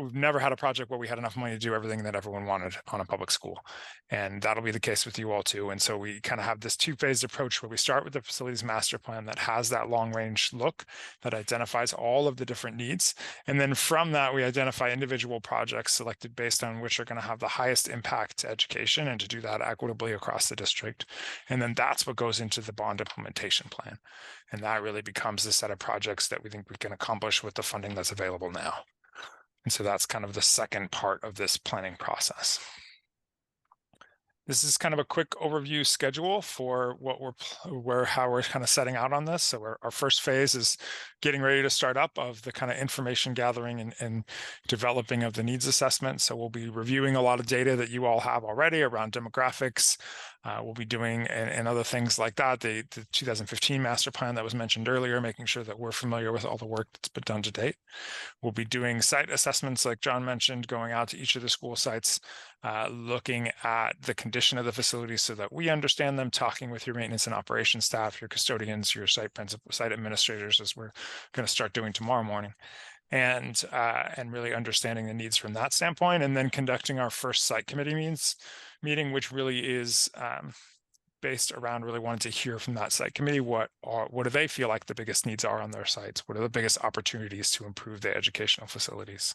S2: we've never had a project where we had enough money to do everything that everyone wanted on a public school. And that'll be the case with you all too. And so we kind of have this two-phased approach where we start with the facilities master plan that has that long-range look that identifies all of the different needs. And then from that, we identify individual projects selected based on which are going to have the highest impact to education, and to do that equitably across the district. And then that's what goes into the bond implementation plan. And that really becomes the set of projects that we think we can accomplish with the funding that's available now. And so that's kind of the second part of this planning process. This is kind of a quick overview schedule for what how we're kind of setting out on this. So our first phase is getting ready to start up of the kind of information gathering and developing of the needs assessment. So we'll be reviewing a lot of data that you all have already around demographics. We'll be doing and other things like that. The 2015 master plan that was mentioned earlier, making sure that we're familiar with all the work that's been done to date. We'll be doing site assessments, like John mentioned, going out to each of the school sites, looking at the condition of the facilities so that we understand them, talking with your maintenance and operations staff, your custodians, your site site administrators, as we're going to start doing tomorrow morning, and really understanding the needs from that standpoint, and then conducting our first site committee meeting, which really is based around really wanting to hear from that site committee, what do they feel like the biggest needs are on their sites? What are the biggest opportunities to improve the educational facilities?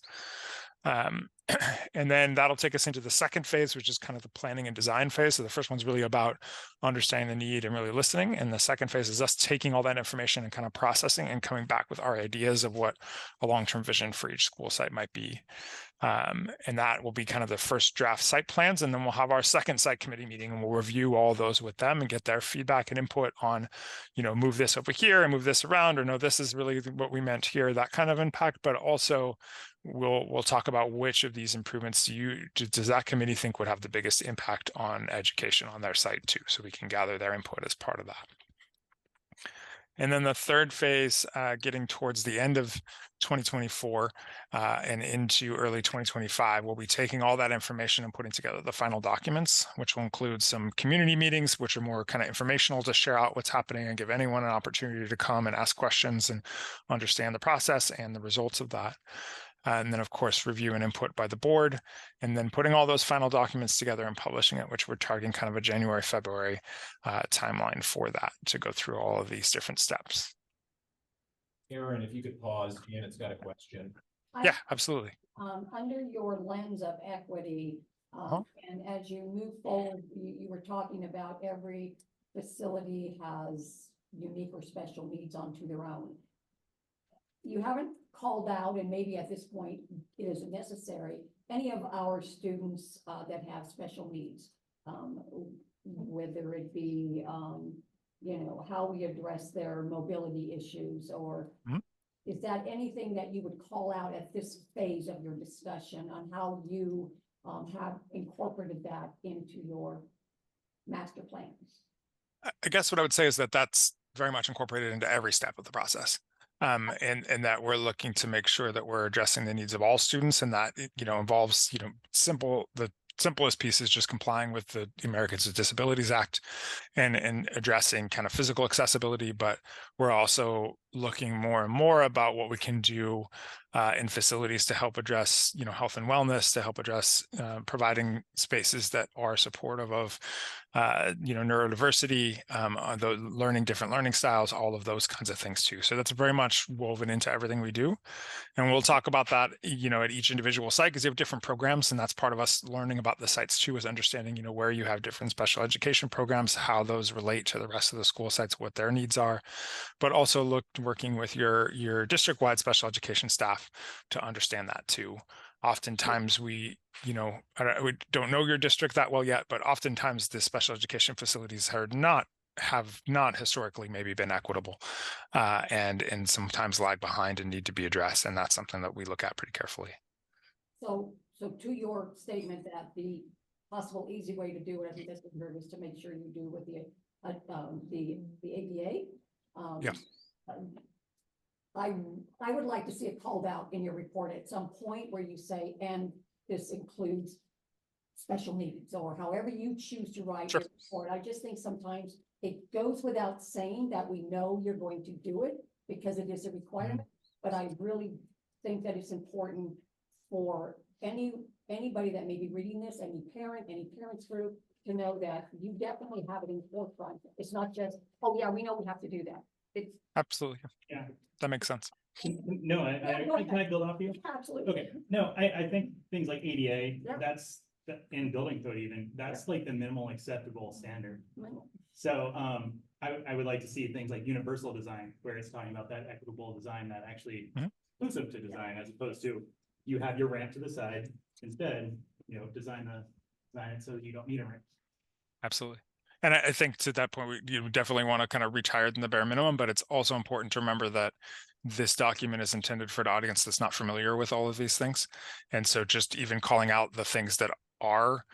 S2: And then that'll take us into the second phase, which is kind of the planning and design phase. So the first one's really about understanding the need and really listening. And the second phase is us taking all that information and kind of processing and coming back with our ideas of what a long-term vision for each school site might be. And that will be kind of the first draft site plans. And then we'll have our second site committee meeting, and we'll review all those with them and get their feedback and input on, move this over here and move this around, or no, this is really what we meant here, that kind of impact. But also we'll talk about which of these improvements does that committee think would have the biggest impact on education on their site too, so we can gather their input as part of that. And then the third phase, getting towards the end of 2024 and into early 2025, we'll be taking all that information and putting together the final documents, which will include some community meetings, which are more kind of informational to share out what's happening and give anyone an opportunity to come and ask questions and understand the process and the results of that. And then, of course, review and input by the board, and then putting all those final documents together and publishing it, which we're targeting kind of a January, February timeline for that, to go through all of these different steps.
S3: Aaron, if you could pause, Janet's got a question.
S2: Yeah, absolutely.
S6: Under your lens of equity, and as you move forward, you were talking about every facility has unique or special needs onto their own. You haven't called out, and maybe at this point it isn't necessary, any of our students that have special needs, whether it be you know, how we address their mobility issues, or
S2: Mhm.
S6: is that anything that you would call out at this phase of your discussion on how you have incorporated that into your master plans?
S2: I guess what I would say is that that's very much incorporated into every step of the process. And that we're looking to make sure that we're addressing the needs of all students, and that it, involves, the simplest piece is just complying with the Americans with Disabilities Act and addressing kind of physical accessibility, but we're also looking more and more about what we can do in facilities to help address, health and wellness, to help address providing spaces that are supportive of, neurodiversity, the learning different learning styles, all of those kinds of things too. So that's very much woven into everything we do. And we'll talk about that, at each individual site, because you have different programs, and that's part of us learning about the sites too, is understanding, where you have different special education programs, how those relate to the rest of the school sites, what their needs are, but also working with your district-wide special education staff to understand that too. Oftentimes we don't know your district that well yet, but oftentimes the special education facilities have not historically maybe been equitable, and sometimes lag behind and need to be addressed. And that's something that we look at pretty carefully.
S6: So to your statement that the possible easy way to do it, I think that's what is to make sure you do with the ADA.
S2: Yeah.
S6: I would like to see it called out in your report at some point where you say, and this includes special needs, or however you choose to write
S2: Sure.
S6: your report. I just think sometimes it goes without saying that we know you're going to do it because it is a requirement, but I really think that it's important for anybody that may be reading this, any parents group, to know that you definitely have it in the forefront. It's not just, oh yeah, we know we have to do that. It's
S2: Absolutely.
S10: Yeah.
S2: That makes sense.
S10: No, can I build off you?
S6: absolutely.
S10: Okay, no, I think things like ADA,
S6: Yeah.
S10: that's in building code even, that's like the minimal acceptable standard. So, I would like to see things like universal design, where it's talking about that equitable design that actually
S2: Mhm.
S10: inclusive to design, as opposed to you have your ramp to the side. Instead, design it so you don't need a ramp.
S2: Absolutely. And I think to that point, you definitely want to kind of reach higher than the bare minimum, but it's also important to remember that this document is intended for an audience that's not familiar with all of these things. And so just even calling out the things that are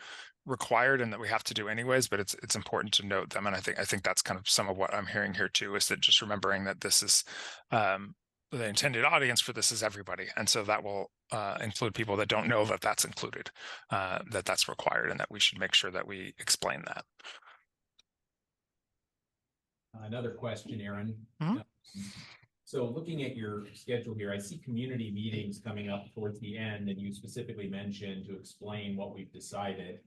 S2: required and that we have to do anyways, but it's important to note them. And I think that's kind of some of what I'm hearing here too, is that just remembering that this is the intended audience for this is everybody. And so that will include people that don't know that that's included, that's required, and that we should make sure that we explain that.
S3: Another question, Aaron.
S2: Mhm.
S3: So looking at your schedule here, I see community meetings coming up towards the end, and you specifically mentioned to explain what we've decided.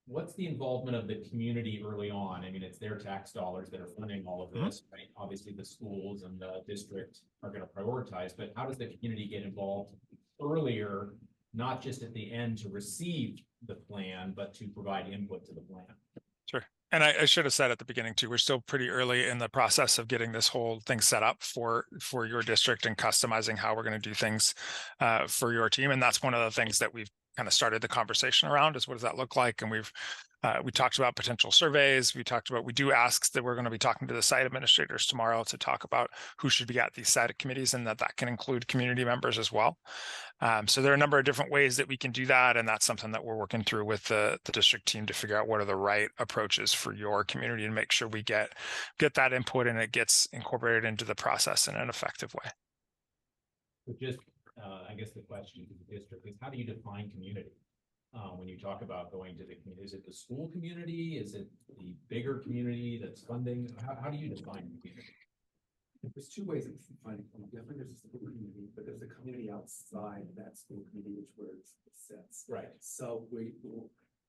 S3: What's the involvement of the community early on? I mean, it's their tax dollars that are funding all of this, right? Obviously, the schools and the district are going to prioritize, but how does the community get involved earlier, not just at the end to receive the plan, but to provide input to the plan?
S2: Sure. And I should have said at the beginning too, we're still pretty early in the process of getting this whole thing set up for your district and customizing how we're going to do things for your team. And that's one of the things that we've kind of started the conversation around, is what does that look like? And we talked about potential surveys. We do asks that we're going to be talking to the site administrators tomorrow to talk about who should be at these site committees, and that can include community members as well. So there are a number of different ways that we can do that. And that's something that we're working through with the district team to figure out what are the right approaches for your community, and make sure we get that input and it gets incorporated into the process in an effective way.
S3: So just, I guess the question to the district is, how do you define community? When you talk about going to the community, is it the school community? Is it the bigger community that's funding? How do you define community?
S14: There's two ways of defining community. Definitely there's a school community, but there's a community outside that school community, which where it sits.
S3: Right.
S14: So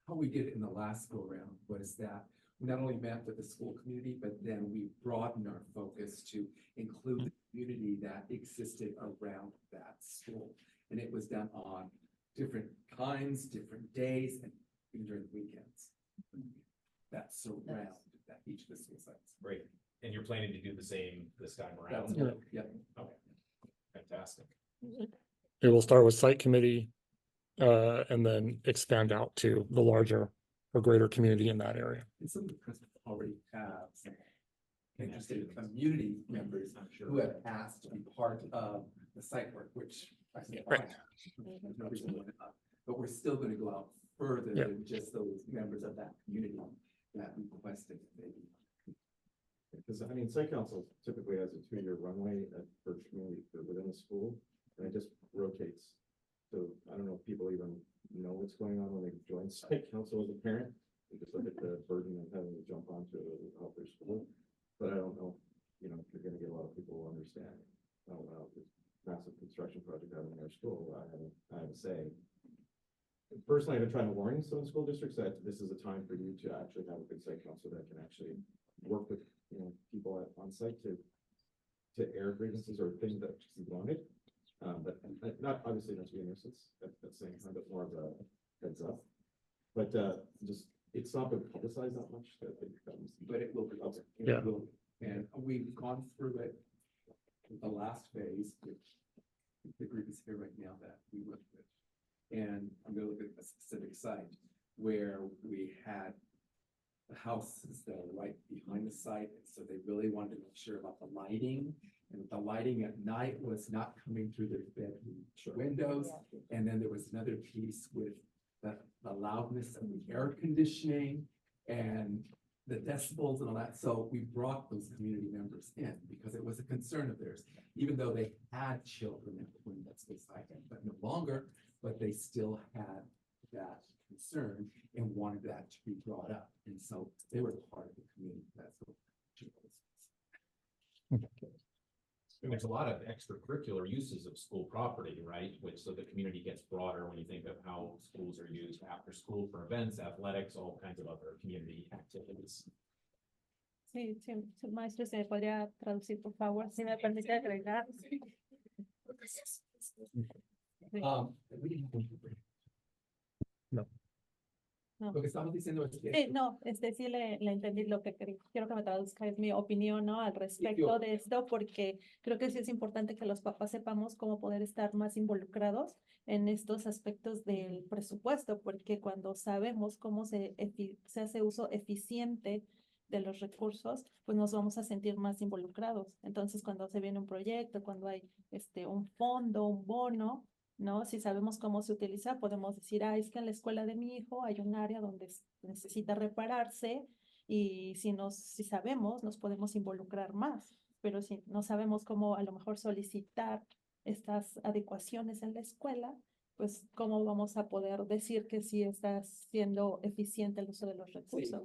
S14: how we did it in the last go round was that we not only met with the school community, but then we broadened our focus to include the community that existed around that school. And it was done on different times, different days, and even during the weekends. That surround that each of the school sites.
S3: Great. And you're planning to do the same this time
S14: That's
S3: around?
S14: right. Yep.
S3: Okay. Fantastic.
S1: It will start with site committee, and then expand out to the larger or greater community in that area.
S14: And some of the principal already have some interested community members who have asked to be part of the site work, which I think.
S2: Right.
S14: There's no reason why not. But we're still gonna go out further
S1: Yeah.
S14: than just those members of that community that requested maybe.
S9: Because I mean, site council typically has a 2-year runway for community within the school, and it just rotates. So I don't know if people even know what's going on when they join site council as a parent. They just look at the burden of having to jump onto it to help their school. But I don't know, you know, if you're gonna get a lot of people who understand. Oh, wow, this massive construction project out in their school, I have a say. Personally, I've been trying to warn some school districts that this is a time for you to actually have a good site council that can actually work with, you know, people on site to air grievances or things that you wanted. But not obviously not to be a nuisance at the same time, but more of a heads up. But just it's not been publicized that much that it becomes,
S14: But it will be.
S9: Okay.
S1: Yeah.
S14: It will be. And we've gone through it. The last phase, which the group is here right now that we worked with. And I'm gonna look at a specific site where we had the houses that are right behind the site, and so they really wanted to make sure about the lighting. And the lighting at night was not coming through their bedroom windows. And then there was another piece with the loudness of the air conditioning and the decibels and all that. So we brought those community members in because it was a concern of theirs, even though they had children when that's the site, but no longer, but they still had that concern and wanted that to be brought up. And so they were part of the community. That's what.
S3: And there's a lot of extracurricular uses of school property, right? Which so the community gets broader when you think of how schools are used after school for events, athletics, all kinds of other community activities.
S11: Sí, sí, maestro, ¿se me podría traducir, por favor? Si me permite agregar.
S14: We didn't have to-
S1: No.
S11: No.
S14: Lo que estamos diciendo es que.
S11: No, sí le entendí lo que quiero que me traduzca, es mi opinión, ¿no? Al respecto de esto, porque creo que sí es importante que los papás sepamos cómo poder estar más involucrados en estos aspectos del presupuesto, porque cuando sabemos cómo se hace uso eficiente de los recursos, pues nos vamos a sentir más involucrados. Entonces, cuando se viene un proyecto, cuando hay un fondo, un bono, ¿no? Si sabemos cómo se utiliza, podemos decir, es que en la escuela de mi hijo hay un área donde necesita repararse y si sabemos, nos podemos involucrar más, pero si no sabemos cómo a lo mejor solicitar estas adecuaciones en la escuela, pues cómo vamos a poder decir que sí está siendo eficiente el uso de los recursos.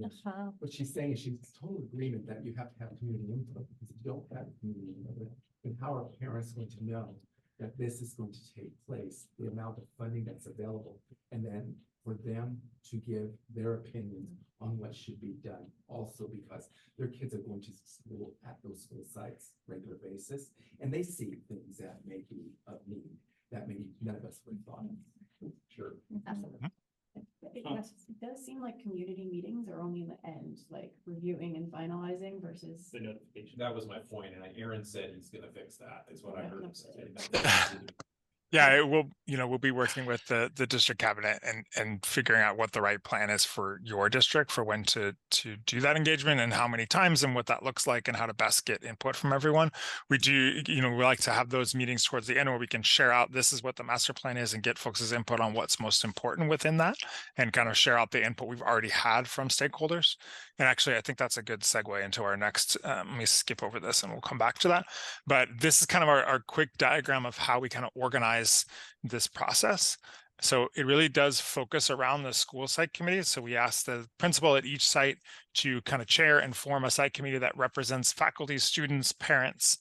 S11: Ajá.
S14: What she's saying is she's total agreement that you have to have community input, because if you don't have community input, then how are parents going to know that this is going to take place, the amount of funding that's available, and then for them to give their opinions on what should be done, also because their kids are going to school at those school sites regular basis, and they see things that may be of need that maybe none of us would have thought of. Sure.
S6: Absolutely.
S11: It does seem like community meetings are only in the end, like reviewing and finalizing versus.
S10: The notification.
S3: That was my point, and Aaron said he's gonna fix that, is what I heard him say.
S2: Yeah, it will, we'll be working with the district cabinet and figuring out what the right plan is for your district for when to do that engagement and how many times and what that looks like and how to best get input from everyone. We do, we like to have those meetings towards the end where we can share out, this is what the master plan is and get folks' input on what's most important within that and kind of share out the input we've already had from stakeholders. And actually, I think that's a good segue into our next, let me skip over this and we'll come back to that. But this is kind of our quick diagram of how we kind of organize this process. So it really does focus around the school site committee. So we ask the principal at each site to kind of chair and form a site committee that represents faculty, students, parents,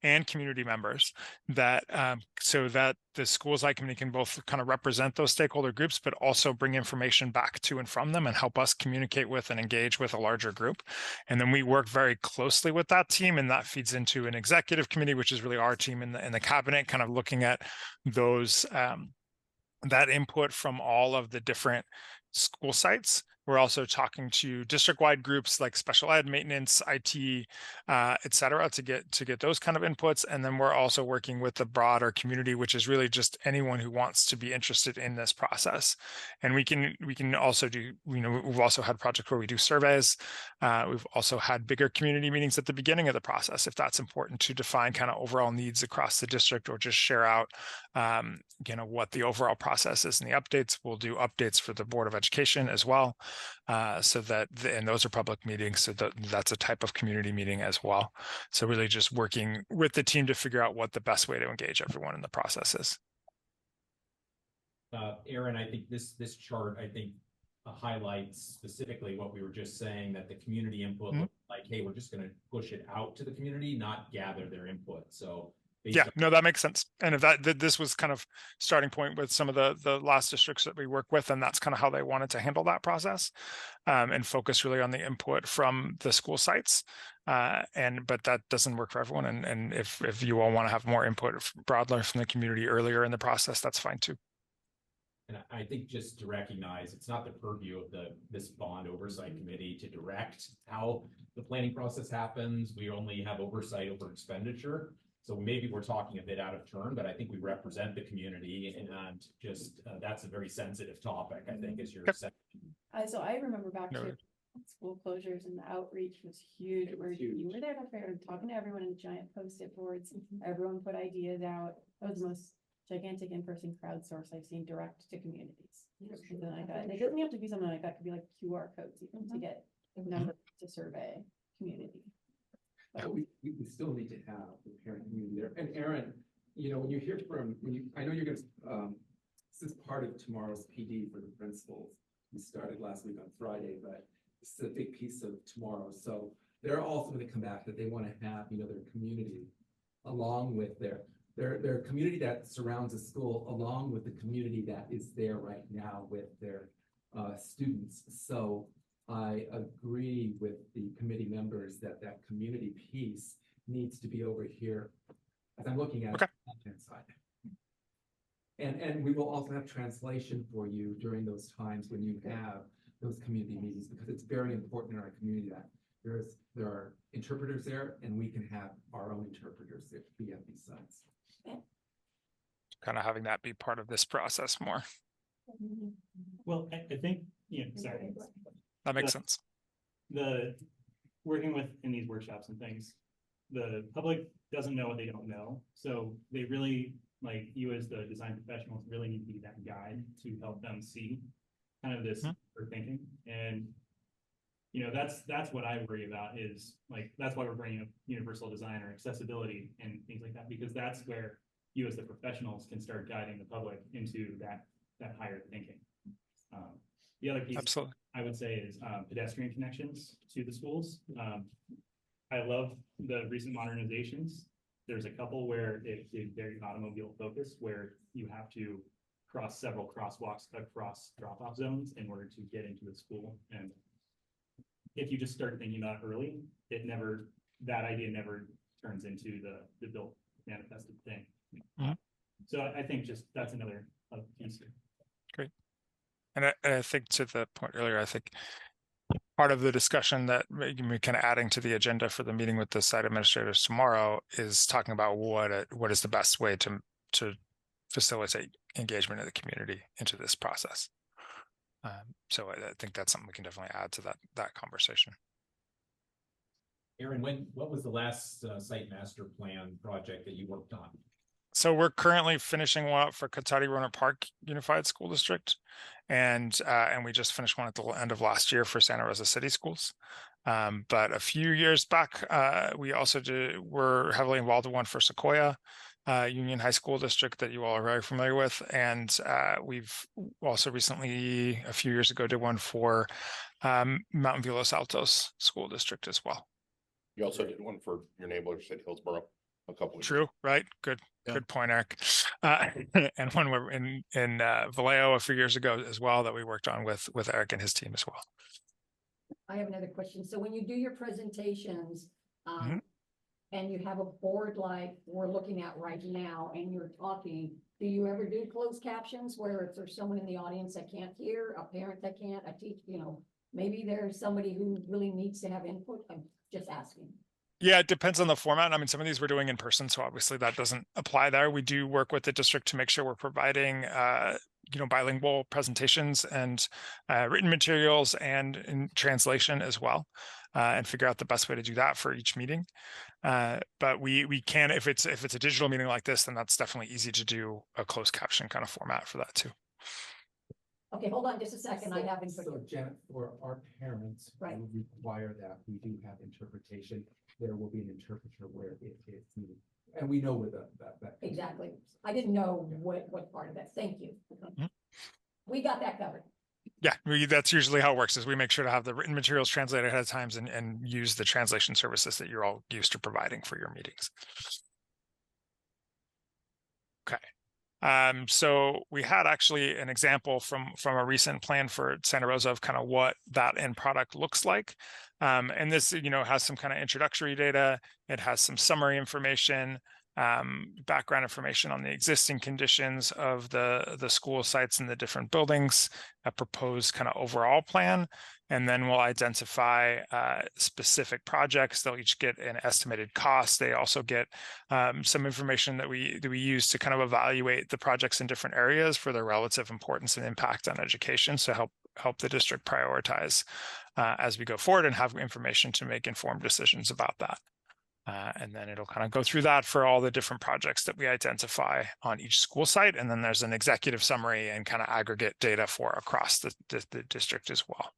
S2: and community members that so that the school site committee can both kind of represent those stakeholder groups, but also bring information back to and from them and help us communicate with and engage with a larger group. And then we work very closely with that team, and that feeds into an executive committee, which is really our team in the cabinet, kind of looking at those that input from all of the different school sites We're also talking to district-wide groups like special ed, maintenance, IT, et cetera, to get those kind of inputs. And then we're also working with the broader community, which is really just anyone who wants to be interested in this process. And we can also do, we've also had projects where we do surveys. We've also had bigger community meetings at the beginning of the process, if that's important, to define kind of overall needs across the district, or just share out, what the overall process is and the updates. We'll do updates for the Board of Education as well. So that, and those are public meetings, so that's a type of community meeting as well. So really just working with the team to figure out what the best way to engage everyone in the process is.
S3: Aaron, I think this chart, I think, highlights specifically what we were just saying, that the community input, like, hey, we're just going to push it out to the community, not gather their input. So
S2: yeah, no, that makes sense. And if this was kind of starting point with some of the last districts that we work with, and that's kind of how they wanted to handle that process, and focus really on the input from the school sites. But that doesn't work for everyone. And if you all want to have more input broadly from the community earlier in the process, that's fine too.
S3: And I think just to recognize, it's not the purview of this bond oversight committee to direct how the planning process happens. We only have oversight over expenditure. So maybe we're talking a bit out of turn, but I think we represent the community, and just that's a very sensitive topic, I think, as you're saying.
S11: So I remember back to school closures, and the outreach was huge. Where you were there to fair, talking to everyone in giant post-it boards. Everyone put ideas out. That was the most gigantic in-person crowdsource I've seen direct to communities. Something like that. And it doesn't have to be something like that. It could be like QR codes even to get numbers to survey community.
S14: But we still need to have the parent community there. And Aaron, when you hear from, I know you're gonna, this is part of tomorrow's PD for the principals. We started last week on Friday, but this is a big piece of tomorrow. So they're also going to come back that they want to have, their community along with their community that surrounds the school, along with the community that is there right now with their students. So I agree with the committee members that community piece needs to be over here, as I'm looking at the content side. And we will also have translation for you during those times when you have those community meetings, because it's very important in our community that there are interpreters there, and we can have our own interpreters that be at these sites.
S2: Kind of having that be part of this process more.
S10: Well, I think, sorry.
S2: That makes sense.
S10: The working with in these workshops and things, the public doesn't know what they don't know. So they really, like, you as the design professionals really need to be that guide to help them see kind of this for thinking. And that's what I worry about, is like, that's why we're bringing up universal design or accessibility and things like that, because that's where you as the professionals can start guiding the public into that higher thinking. The other piece I would say is pedestrian connections to the schools. I love the recent modernizations. There's a couple where it's very automobile focused, where you have to cross several crosswalks across drop-off zones in order to get into the school. And if you just start thinking about it early, that idea never turns into the built manifested thing. So I think just that's another piece here.
S2: Great. And I think to the point earlier, I think part of the discussion that we're kind of adding to the agenda for the meeting with the site administrators tomorrow is talking about what is the best way to facilitate engagement of the community into this process. So I think that's something we can definitely add to that conversation.
S3: Aaron, what was the last site master plan project that you worked on?
S2: So we're currently finishing one up for Cotati-Rohnert Park Unified School District, and we just finished one at the end of last year for Santa Rosa City Schools. But a few years back, we also were heavily involved in one for Sequoia Union High School District that you all are very familiar with, and we've also recently, a few years ago, did one for Mountain View Los Altos School District as well.
S7: You also did one for your neighbors at Hillsborough a couple of years.
S2: True, right? Good point, Eric. And one we're in Vallejo a few years ago as well that we worked on with Eric and his team as well.
S6: I have another question. So when you do your presentations, and you have a board like we're looking at right now, and you're talking, do you ever do closed captions where if there's someone in the audience that can't hear, a parent that can't, a teacher, Maybe there's somebody who really needs to have input. I'm just asking.
S2: Yeah, it depends on the format. I mean, some of these we're doing in person, so obviously that doesn't apply there. We do work with the district to make sure we're providing, bilingual presentations and written materials and in translation as well, and figure out the best way to do that for each meeting. But we can, if it's a digital meeting like this, then that's definitely easy to do a closed caption kind of format for that too.
S6: Okay, hold on just a second. I have input.
S14: So Janet, for our parents,
S6: Right.
S14: who require that we do have interpretation, there will be an interpreter where it is needed. And we know where that.
S6: Exactly. I didn't know what part of that. Thank you. We got that covered.
S2: Yeah, that's usually how it works, is we make sure to have the written materials translated ahead of times and use the translation services that you're all used to providing for your meetings. Okay. So we had actually an example from a recent plan for Santa Rosa of kind of what that end product looks like. And this, has some kind of introductory data. It has some summary information, background information on the existing conditions of the school sites and the different buildings, a proposed kind of overall plan. And then we'll identify specific projects. They'll each get an estimated cost. They also get some information that we use to kind of evaluate the projects in different areas for their relative importance and impact on education. So help the district prioritize as we go forward and have information to make informed decisions about that. And then it'll kind of go through that for all the different projects that we identify on each school site. And then there's an executive summary and kind of aggregate data for across the district as well.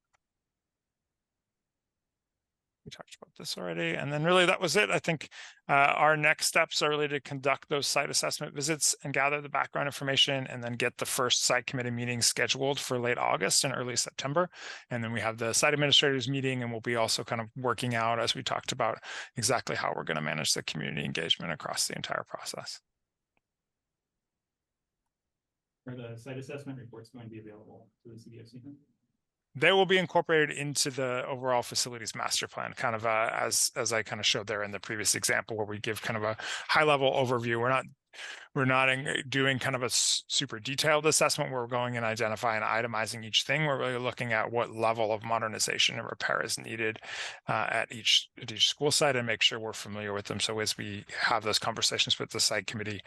S2: We talked about this already. And then really that was it. I think our next steps are really to conduct those site assessment visits and gather the background information and then get the first site committee meeting scheduled for late August and early September. And then we have the site administrators meeting, and we'll be also kind of working out, as we talked about, exactly how we're going to manage the community engagement across the entire process.
S10: Are the site assessment reports going to be available to the CDFC?
S2: They will be incorporated into the overall facilities master plan, kind of as I kind of showed there in the previous example, where we give kind of a high level overview. We're not doing kind of a super detailed assessment where we're going and identifying and itemizing each thing. We're really looking at what level of modernization and repair is needed at each school site and make sure we're familiar with them. So as we have those conversations with the site committee,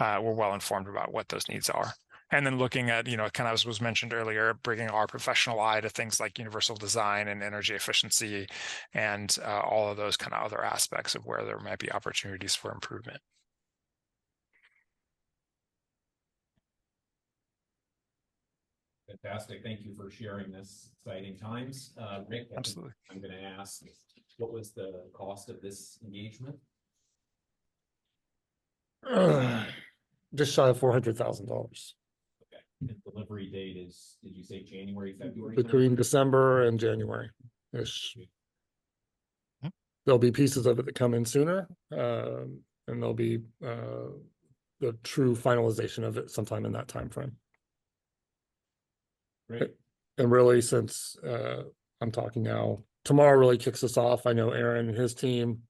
S2: we're well informed about what those needs are. And then looking at, kind of as was mentioned earlier, bringing our professional eye to things like universal design and energy efficiency and all of those kind of other aspects of where there might be opportunities for improvement.
S3: Fantastic. Thank you for sharing this exciting times. Rick,
S2: Absolutely.
S3: I'm going to ask, what was the cost of this engagement?
S1: Just shy of $400,000
S3: Okay. And delivery date is, did you say January, February?
S1: between December and January-ish. There'll be pieces of it that come in sooner, and there'll be the true finalization of it sometime in that time frame.
S3: Great.
S1: And really, since I'm talking now, tomorrow really kicks us off. I know Aaron and his team,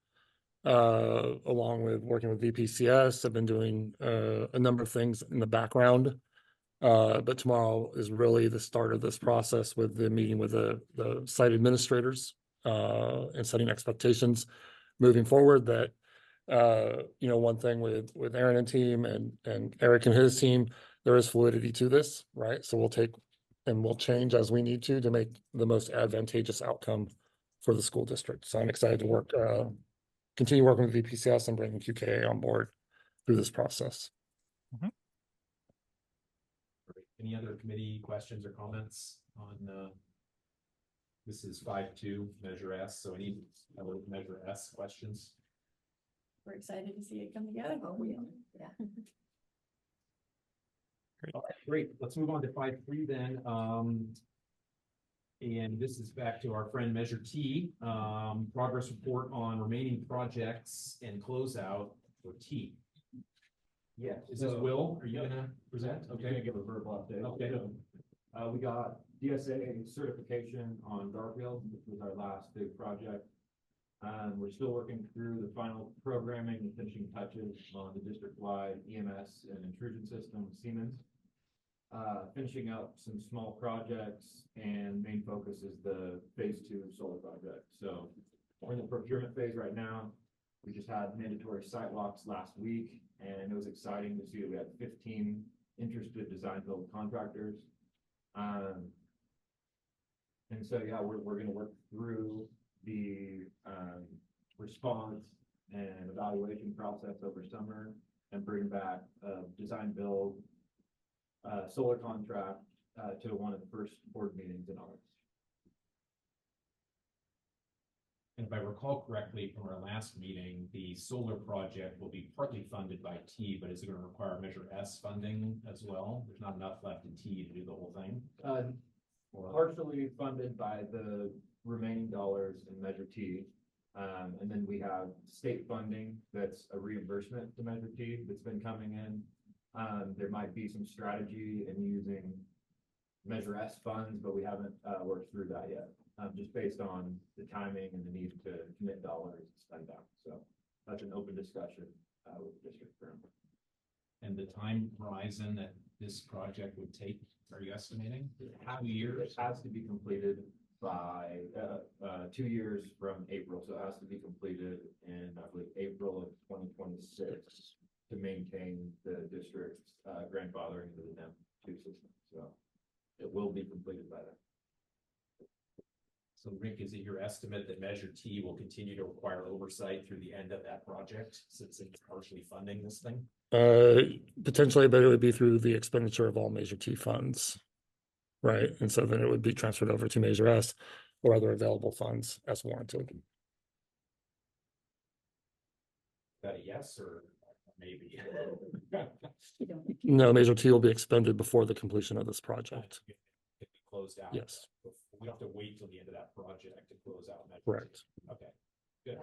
S1: along with working with VPCS, have been doing a number of things in the background. But tomorrow is really the start of this process with the meeting with the site administrators and setting expectations moving forward. That one thing with Aaron and team and Eric and his team, there is fluidity to this, right? So we'll take and we'll change as we need to make the most advantageous outcome for the school district. So I'm excited to continue working with VPCS and bringing QKA on board through this process.
S3: Great. Any other committee questions or comments on this is 5.2 Measure S, so any other Measure S questions?
S11: We're excited to see it come together.
S6: Oh, we are. Yeah.
S3: All right, great. Let's move on to 5.3 then. And this is back to our friend Measure T, progress report on remaining projects and closeout for T.
S9: Yeah.
S3: Is this Will? Are you gonna present?
S9: I'm gonna give a verbal update.
S3: Okay.
S9: We got DSA certification on Garfield, which was our last big project. We're still working through the final programming and finishing touches on the district-wide EMS and intrusion system, Siemens. finishing up some small projects, and main focus is the phase 2 solar project. So we're in the procurement phase right now. We just had mandatory site walks last week, and it was exciting to see that we had 15 interested design build contractors. And so, yeah, we're going to work through the response and evaluation process over summer and bring back design build solar contract to one of the first board meetings in August.
S3: And if I recall correctly from our last meeting, the solar project will be partly funded by T, but is it going to require Measure S funding as well? There's not enough left in T to do the whole thing.
S9: Partially funded by the remaining dollars in Measure T. And then we have state funding that's a reimbursement to Measure T that's been coming in. There might be some strategy in using Measure S funds, but we haven't worked through that yet. Just based on the timing and the need to commit dollars and spend them. So that's an open discussion with the district currently.
S3: And the time horizon that this project would take, are you estimating? How
S9: It
S3: years?
S9: has to be completed by 2 years from April. So it has to be completed in, I believe, April of 2026 to maintain the district's grandfathering into the NEM2 system. So it will be completed by then.
S3: So Rick, is it your estimate that Measure T will continue to require oversight through the end of that project since it's partially funding this thing?
S1: Potentially, but it would be through the expenditure of all Measure T funds. Right, and so then it would be transferred over to Measure S or other available funds as warranted.
S3: That a yes or maybe?
S1: No, Measure T will be expended before the completion of this project.
S3: It be closed out.
S1: Yes.
S3: We don't have to wait till the end of that project to close out. Measure T.
S1: Correct.
S3: Okay, good.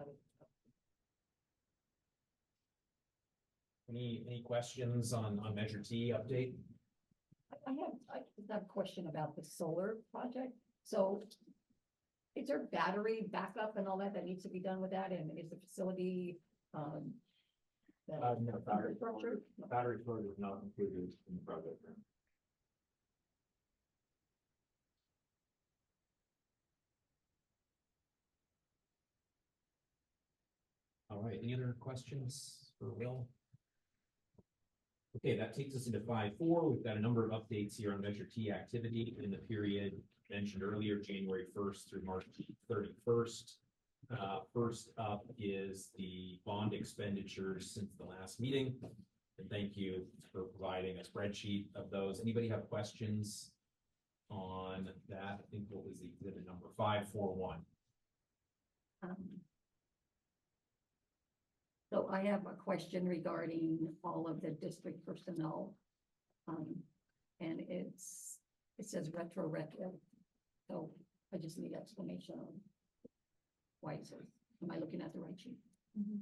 S3: Any questions on Measure T update?
S6: I have a question about the solar project. So is there battery backup and all that needs to be done with that? And is the facility,
S9: No, battery storage is not included in the project.
S3: All right, any other questions for Will? Okay, that takes us into 5.4. We've got a number of updates here on Measure T activity in the period mentioned earlier, January 1st through March 31st. First up is the bond expenditures since the last meeting. And thank you for providing a spreadsheet of those. Anybody have questions on that? I think what was the exhibit number 541?
S6: So I have a question regarding all of the district personnel. And it says retro. So I just need explanation on why it says, am I looking at the right sheet?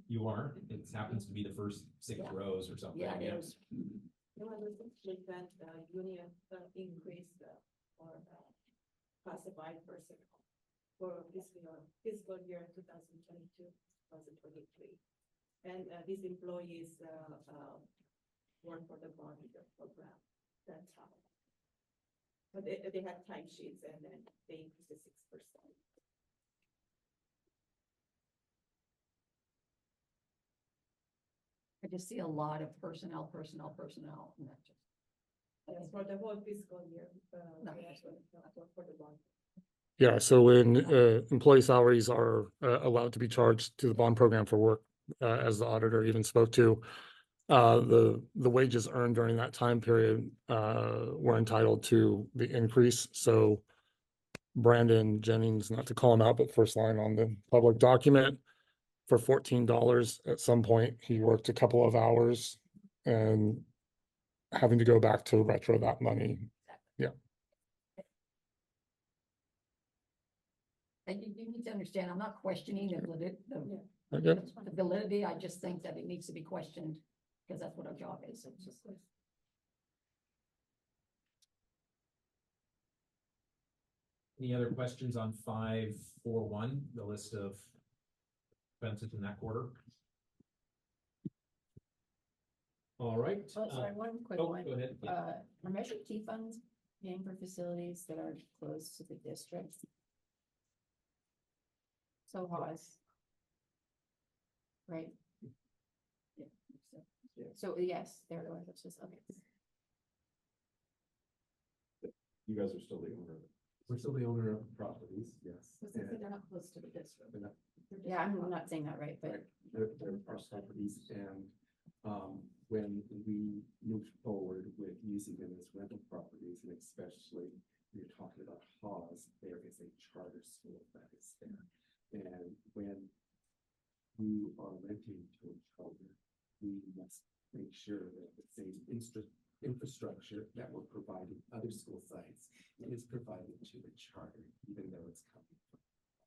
S3: You are. It happens to be the first 6
S6: Yeah.
S3: rows or something.
S6: Yeah, it is.
S11: You want to split that union increase or classified personnel for fiscal year 2022, 2023. And these employees work for the bond program. That's how. But they have timesheets and then they increase the 6%.
S6: I just see a lot of personnel. And that just.
S11: Yes, for the whole fiscal year.
S6: No.
S11: For the bond.
S1: Yeah, so when employee salaries are allowed to be charged to the bond program for work, as the auditor even spoke to, the wages earned during that time period were entitled to the increase. So Brandon Jennings, not to call him out, but first line on the public document, for $14 at some point, he worked a couple of hours and having to go back to retro that money. Yeah.
S6: And you need to understand, I'm not questioning
S1: Okay.
S6: the validity. I just think that it needs to be questioned because that's what our job is. It's just.
S3: Any other questions on 541, the list of expenses in that quarter? All right.
S4: Oh, sorry, one quick
S3: Oh,
S4: one.
S3: go ahead. Yeah.
S4: Are Measure T funds paying for facilities that are close to the district? So Haas. Right? Yeah. So yes, there it was, it's just, okay.
S9: You guys are still the owner.
S14: We're still the owner of the properties, yes.
S4: They're not close to the district.
S14: They're not-
S4: Yeah, I'm not saying that right, but.
S14: They're our properties, and when we moved forward with using them as rental properties, and especially when you're talking about Hawes, there is a charter school that is there. And when we are renting to a charter, we must make sure that the same infrastructure that we're providing other school sites is provided to the charter, even though it's coming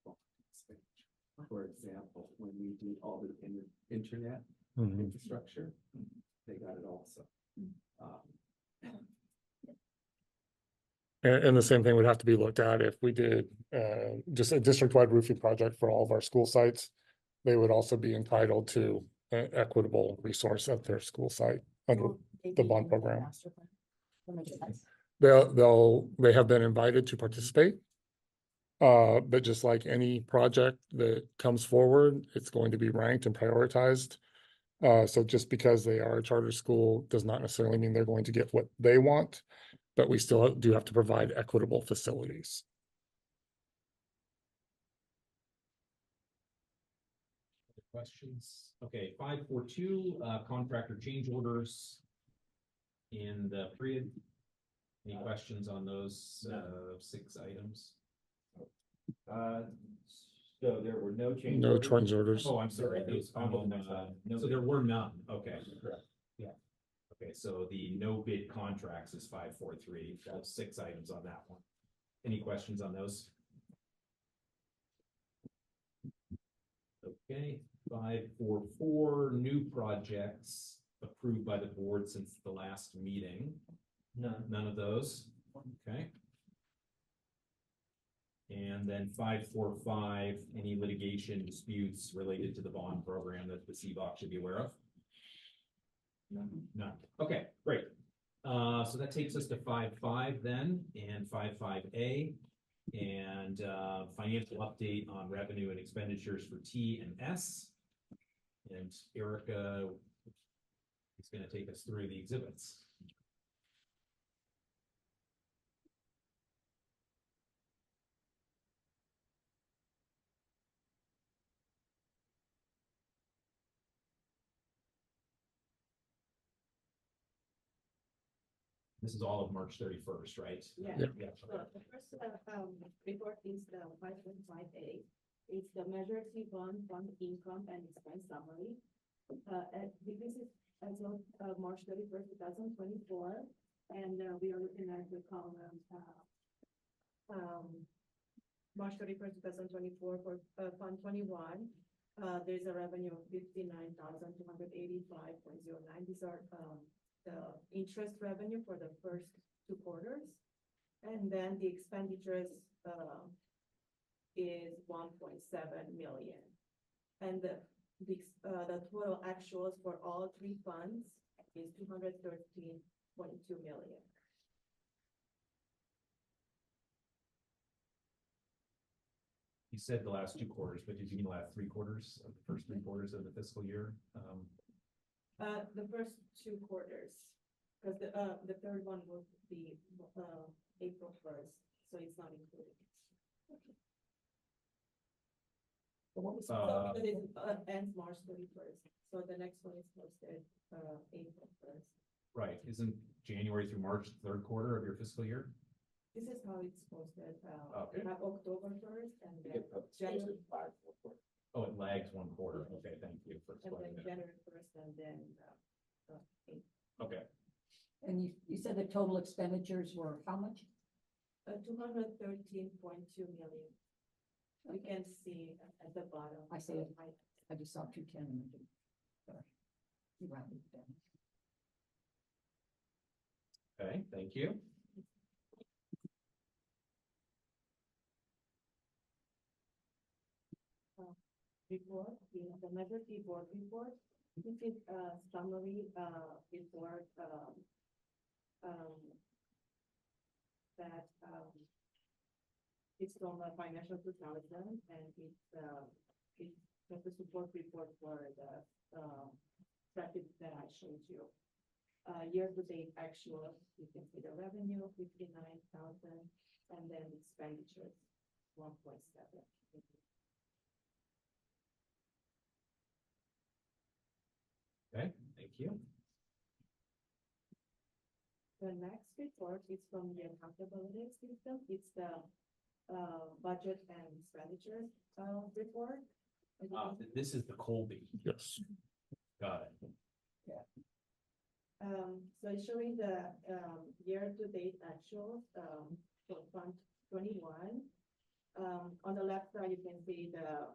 S14: from expenditure. For example, when we did all the internet infrastructure, they got it also.
S1: And the same thing would have to be looked at if we did just a district-wide roofing project for all of our school sites. They would also be entitled to an equitable resource at their school site under the bond program. They have been invited to participate. But just like any project that comes forward, it's going to be ranked and prioritized. So just because they are a charter school does not necessarily mean they're going to get what they want, but we still do have to provide equitable facilities.
S3: Questions? Okay, 542, contractor change orders in the period. Any questions on those 6 items?
S9: So there were no change
S1: No
S9: orders.
S1: change orders.
S3: Oh, I'm sorry. Those, so there were none. Okay. Yeah. Okay, so the no bid contracts is 543. That's 6 items on that one. Any questions on those? Okay, 544 new projects approved by the board since the last meeting. None of those. Okay. And then 545, any litigation disputes related to the bond program that the CBOC should be aware of? None. Okay, great. So that takes us to 5.5 then, and 5.5A, and financial update on revenue and expenditures for T and S. And Erica is going to take us through the exhibits. This is all of March 31st, right?
S11: Yeah.
S1: Yeah.
S11: So the first report is the 5.5A. It's the measure C bond income and expense summary. This is as of March 31st, 2024, and we are looking at the column March 31st, 2024 for Fund 21. There's a revenue of 59,285.09. These are the interest revenue for the first 2 quarters, and then the expenditures is 1.7 million, and the total actuals for all 3 funds is 213.2 million.
S3: You said the last 2 quarters, but did you mean the last 3 quarters of the first 3 quarters of the fiscal year?
S11: The first 2 quarters, because the third one will be April 1st, so it's not included. So because it ends March 31st, so the next one is posted April 1st.
S3: Right, isn't January through March the 3rd quarter of your fiscal year?
S11: This is how it's posted.
S3: Okay.
S11: We have October 1st and then January,
S3: Oh, it lags 1 quarter. Okay, thank you for
S11: and then
S3: explaining that.
S11: January 1st and then April.
S3: Okay,
S6: And you said the total expenditures were how much?
S11: 213.2 million. You can see at the bottom.
S6: I see it. I just saw 210. Sorry. You rounded it down.
S3: okay, thank you.
S11: Report, the measure keyboard report. This is a summary, report, that, it's from a financial 2000 and it's just a support report for the, bracket that I showed you. Year-to-date actual, you can see the revenue, 59,000, and then expenditures, 1.7.
S3: Okay, thank you.
S11: The next report is from the accountability system. It's the budget and expenditures report.
S3: This is the Colby.
S1: Yes.
S3: Got it.
S11: So it's showing the year-to-date actuals for Fund 21. On the left side, you can see the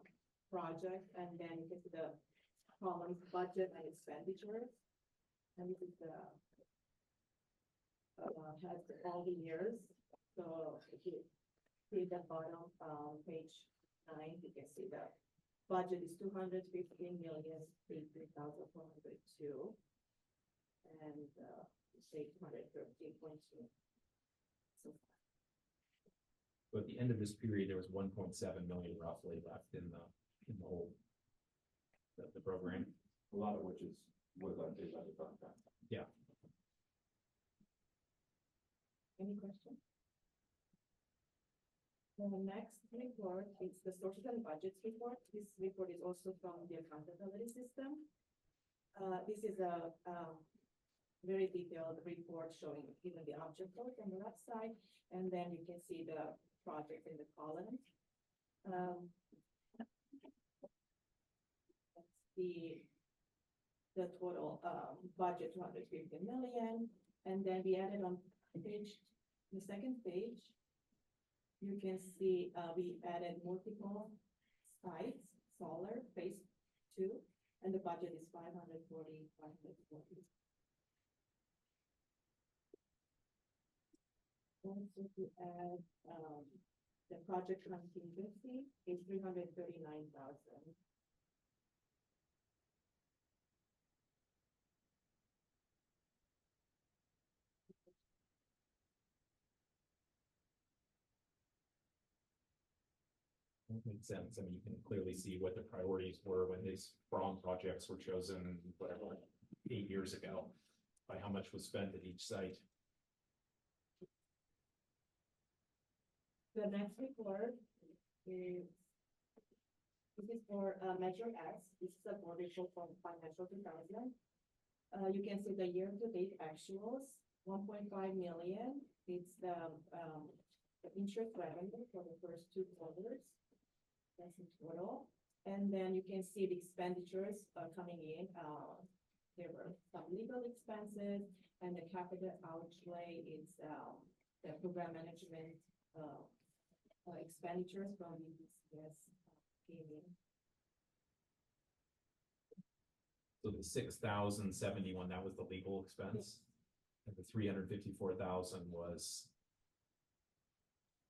S11: project, and then you can see the columns budget and expenditures. And this is the has all the years. So if you see the bottom page 9, you can see the budget is 215,083,402. And say 213.2.
S3: So at the end of this period, there was 1.7 million roughly left in the whole the program.
S9: A lot of which was unpaid by the contract.
S3: Yeah.
S11: Any questions? The next report is the sources and budgets report. This report is also from the accountability system. This is a very detailed report showing even the object code on the left side, and then you can see the project in the column. The total budget 250 million, and then we added on the second page. You can see we added multiple sites, solar phase 2, and the budget is 540. Also to add the project contingency is 339,000.
S3: That makes sense. I mean, you can clearly see what the priorities were when these prom projects were chosen, whatever, 8 years ago, by how much was spent at each site.
S11: The next report is this is for Measure S. This is a board report from financial 2000. You can see the year-to-date actuals, 1.5 million. It's the interest revenue for the first 2 quarters. That's in total. And then you can see the expenditures coming in. There were some legal expenses, and the capital outlay is the program management expenditures from BPCS came in.
S3: So the 6,071, that was the legal expense. And the 354,000 was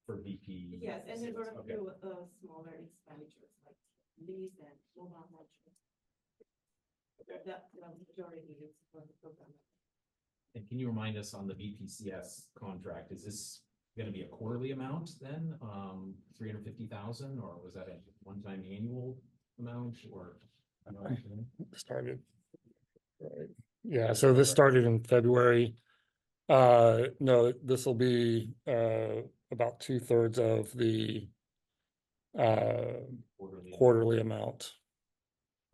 S3: for BP.
S11: Yes, and there were a
S3: Okay.
S11: few smaller expenditures like lease and mobile module.
S3: Okay.
S11: The majority is for the program.
S3: And can you remind us on the BPCS contract, is this going to be a quarterly amount then? 350,000, or was that a one-time annual amount, or?
S1: Started. Right. Yeah, so this started in February. No, this will be about 2/3 of the quarterly amount.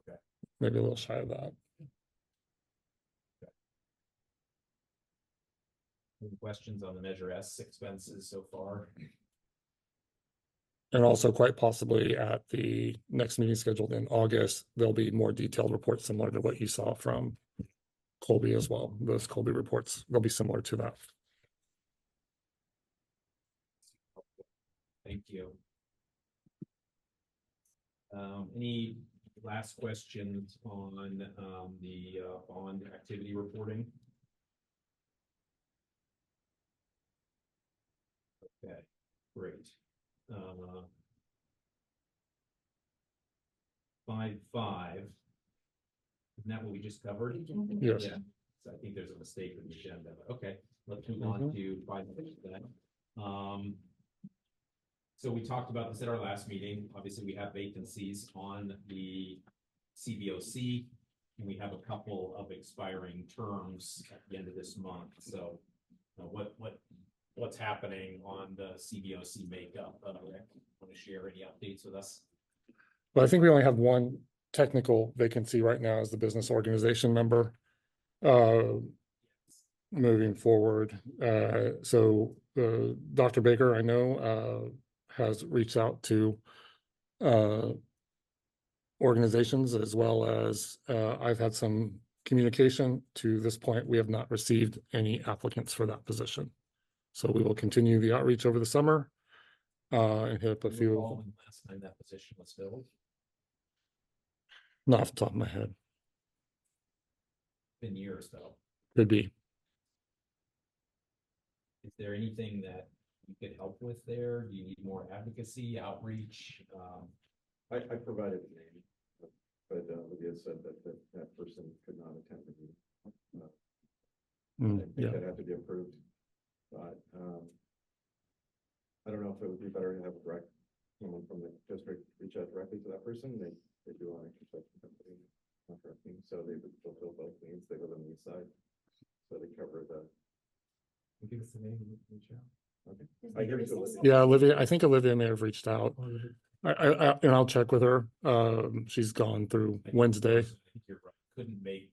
S3: Okay.
S1: Maybe a little shy of that.
S3: Any questions on the Measure S expenses so far?
S1: And also quite possibly at the next meeting scheduled in August, there'll be more detailed reports similar to what you saw from Colby as well. Those Colby reports, they'll be similar to that.
S3: Thank you. Any last questions on the bond activity reporting? Okay, great. 5.5. Isn't that what we just covered?
S1: Yes.
S3: Yeah. So I think there's a mistake in the agenda, but okay, let's move on to 5 then. So we talked about this at our last meeting. Obviously, we have vacancies on the CBOC. And we have a couple of expiring terms at the end of this month. So what's happening on the CBOC makeup? Rick, want to share any updates with us?
S1: Well, I think we only have one technical vacancy right now as the business organization member. Moving forward, so Dr. Baker, I know, has reached out to organizations as well as I've had some communication. To this point, we have not received any applicants for that position. So we will continue the outreach over the summer and hit up a few.
S3: Recalling last time that position was filled.
S1: Not off the top of my head.
S3: Been years though.
S1: Could be.
S3: Is there anything that you could help with there? Do you need more advocacy, outreach?
S9: I provided the name, but Olivia said that person could not attend the meeting. I think
S1: Yeah.
S9: that had to be approved, but I don't know if it would be better to have someone from the district reach out directly to that person. They do own a construction company contracting, so they would fulfill both needs. They live on the east side, so they cover the. Give us the name and reach out. Okay. I give it to Olivia.
S1: Yeah, Olivia, I think Olivia may have reached out. And I'll check with her. She's gone through Wednesday.
S3: I think you're right. Couldn't make.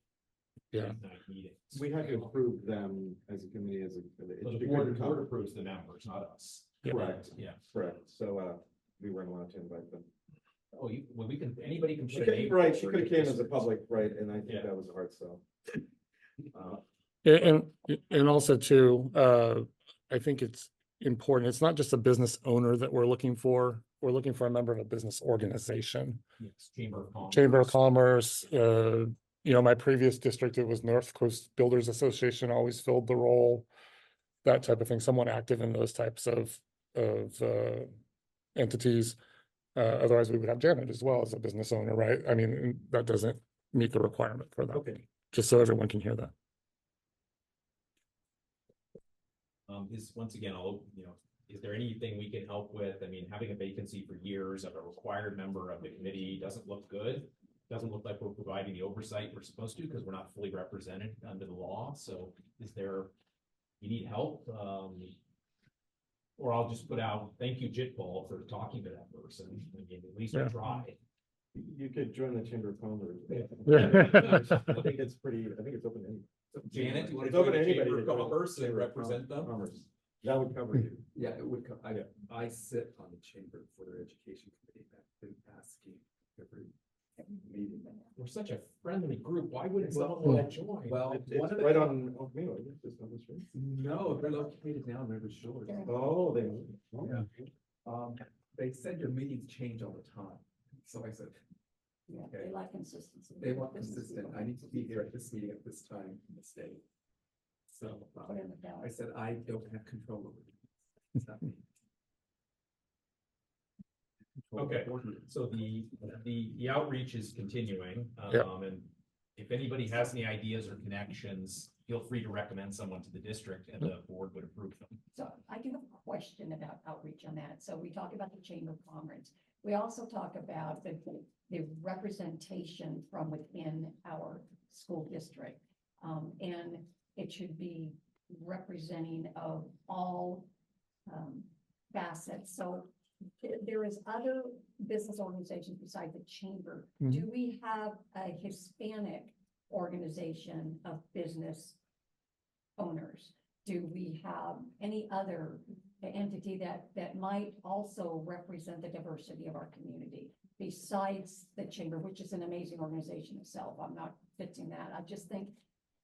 S1: Yeah.
S3: night meetings.
S9: We had to approve them as a committee, as a.
S3: So the board approves the members, not us.
S1: Yeah.
S9: Correct,
S3: Yeah.
S9: correct. So, we weren't allowed to invite them.
S3: Oh, we can, anybody can.
S9: She
S3: put a
S9: could,
S3: name
S9: right, she
S3: forward
S9: could have
S3: if
S9: came
S3: this
S9: as a
S3: was-
S9: public, right, and I think
S3: Yeah.
S9: that was a hard sell.
S1: And also too, I think it's important. It's not just a business owner that we're looking for. We're looking for a member of a business organization.
S3: Yes, Chamber of Commerce.
S1: Chamber of Commerce, my previous district, it was North Coast Builders Association, always filled the role. That type of thing, someone active in those types of entities. Otherwise, we would have Janet as well as a business owner, right? I mean, that doesn't meet the requirement for that.
S3: Okay.
S1: Just so everyone can hear that.
S3: Is once again, is there anything we can help with? I mean, having a vacancy for years of a required member of the committee doesn't look good. Doesn't look like we're providing the oversight we're supposed to because we're not fully represented under the law. So you need help? Or I'll just put out, thank you, Jitball, for talking to that person. I mean, at least we
S1: Yeah.
S3: tried.
S9: You could join the Chamber of Commerce.
S1: Yeah.
S9: I think it's open to any.
S3: Janet, do you want
S9: It's
S3: to
S9: open
S3: join the
S9: to anybody
S3: Chamber of
S9: to join
S3: Commerce and
S9: Chamber of
S3: represent them?
S9: Commerce. That would cover you.
S14: Yeah, it would come, I sit on the chamber for their education committee, that been asking every meeting.
S3: We're such a friendly group. Why wouldn't
S14: Well,
S3: someone want to join?
S14: Well,
S9: It's
S14: one of
S9: right
S14: the,
S9: on me, just on the street.
S14: no, they're located now in River Shores.
S9: Oh, they.
S14: Yeah. They said your meetings change all the time, so I said,
S6: Yeah, they like consistency.
S14: they want consistent, I need to be here at this meeting at this time in the state. So,
S6: Put in the
S14: I
S6: ballot.
S14: said, I don't have control over it. It's not me.
S3: Okay, so the outreach is continuing.
S1: Yeah.
S3: And if anybody has any ideas or connections, feel free to recommend someone to the district and the board would approve them.
S6: So I do have a question about outreach on that. So we talk about the Chamber of Commerce. We also talk about the representation from within our school district. And it should be representing of all facets. So there is other business organizations besides the chamber. Do we have a Hispanic organization of business owners? Do we have any other entity that might also represent the diversity of our community besides the chamber, which is an amazing organization itself? I'm not fixing that. I just think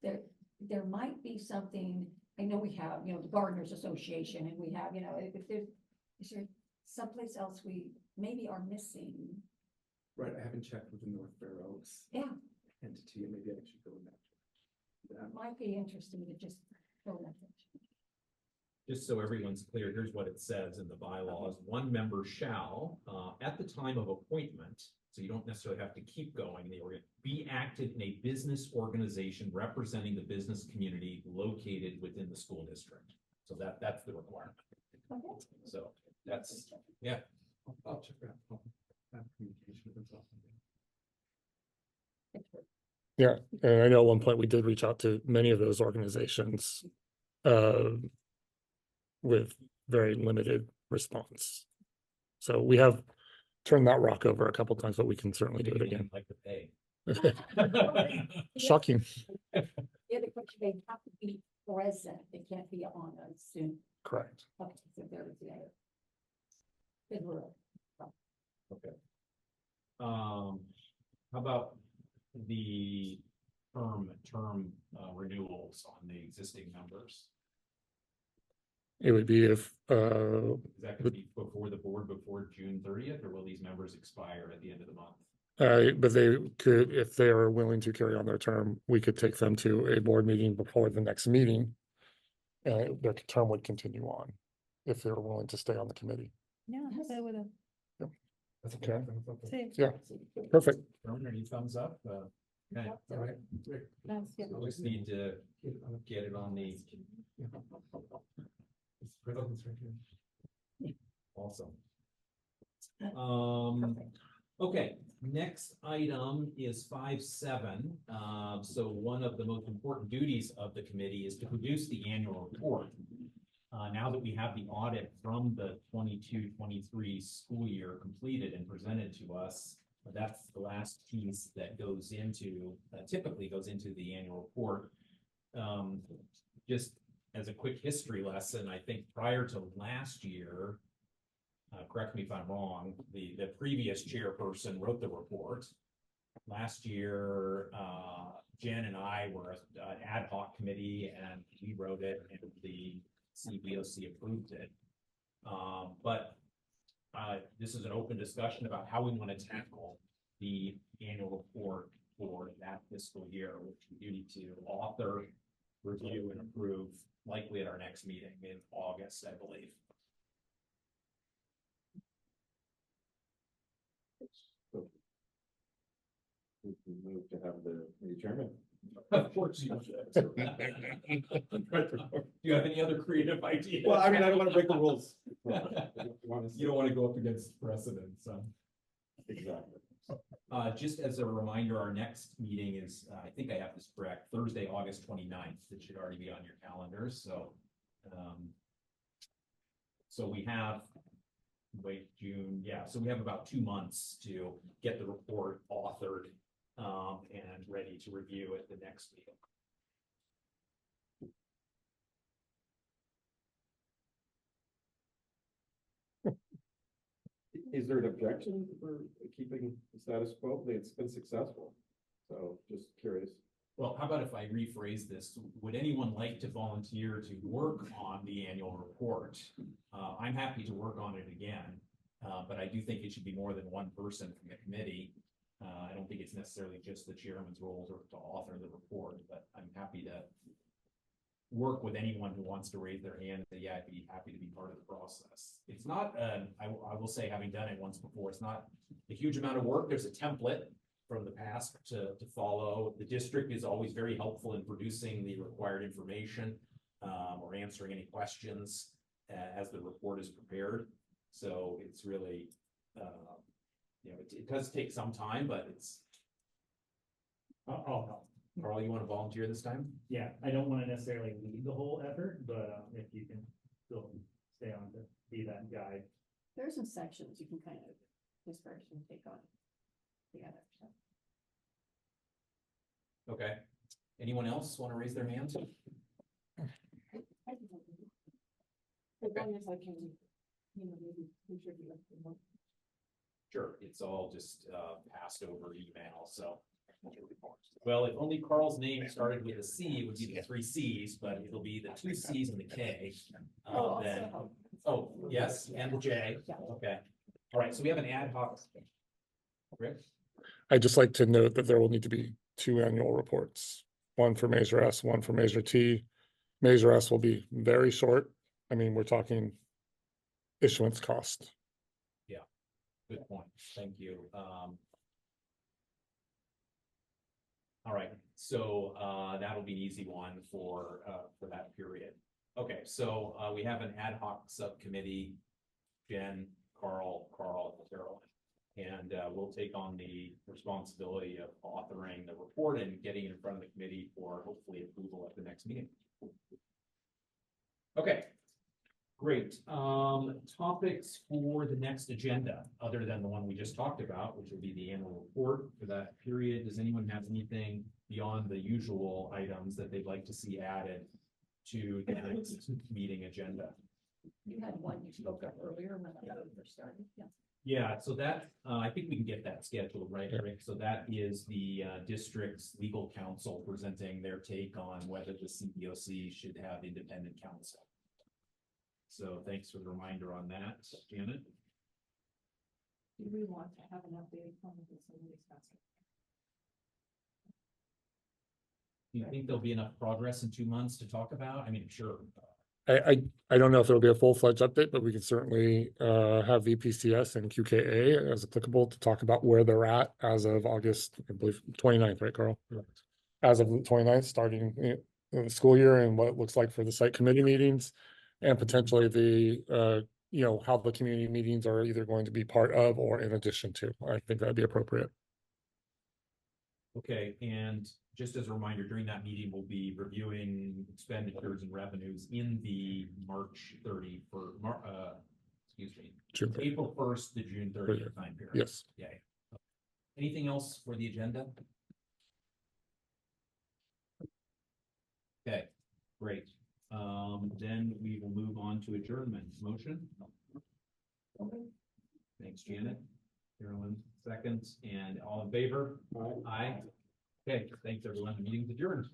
S6: there might be something. I know we have, the Gardeners Association, and we have, is there someplace else we maybe are missing?
S14: Right, I haven't checked with the North Fair Oaks.
S6: Yeah.
S14: Entity, and maybe I should go in that.
S6: It might be interesting to just throw that.
S3: just so everyone's clear, here's what it says in the bylaws. One member shall, at the time of appointment, so you don't necessarily have to keep going, be active in a business organization representing the business community located within the school district. So that's the requirement.
S6: Okay.
S3: So that's, yeah.
S14: I'll check that out. Have communication with them.
S1: Yeah, and I know at one point we did reach out to many of those organizations with very limited response. So we have turned that rock over a couple times, but we can certainly do it
S3: Maybe they
S1: again.
S3: didn't like to pay.
S1: Shocking.
S6: The other question, they have to be present, they can't be on a Zoom.
S1: Correct.
S6: Okay, so there was the other. Good rule.
S3: Okay. How about the term renewals on the existing members?
S1: It would be if
S3: Is that gonna be before the board, before June 30th, or will these members expire at the end of the month?
S1: but they could, if they are willing to carry on their term, we could take them to a board meeting before the next meeting. Their term would continue on if they're willing to stay on the committee.
S11: Yeah, that would have.
S3: That's
S1: Okay.
S11: Same.
S1: Yeah, perfect.
S3: Roman, any thumbs up? Okay, all right.
S11: That's, yeah.
S3: So we just need to get it on the. Awesome. Okay, next item is 5.7. So one of the most important duties of the committee is to produce the annual report. Now that we have the audit from the 22-23 school year completed and presented to us, that's the last piece that goes into, typically goes into the annual report. Just as a quick history lesson, I think prior to last year, correct me if I'm wrong, the previous chairperson wrote the report. Last year, Jen and I were an ad hoc committee and we wrote it and the CBOC approved it. But this is an open discussion about how we want to tackle the annual report for that fiscal year, which we do need to author, review, and approve likely at our next meeting in August, I believe.
S9: We can move to have the chairman.
S3: Of course you should. Do you have any other creative ideas?
S9: Well, I mean, I don't want to break the rules.
S3: You don't want to go up against precedent, so.
S9: Exactly.
S3: Just as a reminder, our next meeting is, I think I have this correct, Thursday, August 29th. It should already be on your calendars, so. So we have, June, yeah, so we have about 2 months to get the report authored and ready to review at the next meeting.
S9: Is there an objection for keeping the status quo? It's been successful. So just curious.
S3: Well, how about if I rephrase this? Would anyone like to volunteer to work on the annual report? I'm happy to work on it again, but I do think it should be more than one person from the committee. I don't think it's necessarily just the chairman's role to author the report, but I'm happy to work with anyone who wants to raise their hand and say, yeah, I'd be happy to be part of the process. It's not, I will say, having done it once before, it's not a huge amount of work. There's a template from the past to follow. The district is always very helpful in producing the required information or answering any questions as the report is prepared. So it's really, you know, it does take some time, but it's.
S10: I'll help.
S3: Carl, you want to volunteer this time?
S10: Yeah, I don't want to necessarily lead the whole effort, but if you can still stay on to be that guide.
S4: There are some sections you can kind of disperse and take on together. So.
S3: Okay. Anyone else want to raise their hands?
S11: As long as I can, you know, maybe contribute.
S3: Sure, it's all just passed over email, so. Well, if only Carl's name started with a C, it would be the 3 C's, but it'll be the 2 C's and the K. Then, oh, yes, and the J. Okay. All right, so we have an ad hoc. Rick?
S1: I'd just like to note that there will need to be 2 annual reports, one for Measure S, one for Measure T. Measure S will be very short, I mean, we're talking issuance cost.
S3: Good point. Thank you. All right, so that'll be an easy one for that period. Okay, so we have an ad hoc subcommittee, Jen, Carl, Carolyn. And we'll take on the responsibility of authoring the report and getting it in front of the committee for hopefully approval at the next meeting. Okay. Great. Topics for the next agenda, other than the one we just talked about, which will be the annual report for that period. Does anyone have anything beyond the usual items that they'd like to see added to the next meeting agenda?
S6: You had one you spoke of earlier when I first started, yeah.
S3: Yeah, so that, I think we can get that scheduled, right,
S1: Yeah.
S3: Rick? So that is the district's legal counsel presenting their take on whether the CBOC should have independent counsel. So thanks for the reminder on that, Janet.
S11: Do we want to have an update from the facilities master?
S3: Do you think there'll be enough progress in 2 months to talk about? I mean, sure.
S1: I don't know if it'll be a full-fledged update, but we can certainly have VPCS and QKA as applicable to talk about where they're at as of August, I believe, 29th, right, Carl? As of the 29th, starting the school year and what it looks like for the site committee meetings and potentially the how the community meetings are either going to be part of or in addition to. I think that'd be appropriate.
S3: Okay, and just as a reminder, during that meeting, we'll be reviewing expenditures and revenues in the March 30 for
S1: June 30th.
S3: April 1st to June 30th time period.
S1: Yes.
S3: Yeah. Anything else for the agenda? Okay, great. Then we will move on to adjournment. Motion? Thanks, Janet. Carolyn, seconds, and all in favor? Aye. Okay, thanks, everyone. The meeting's adjourned.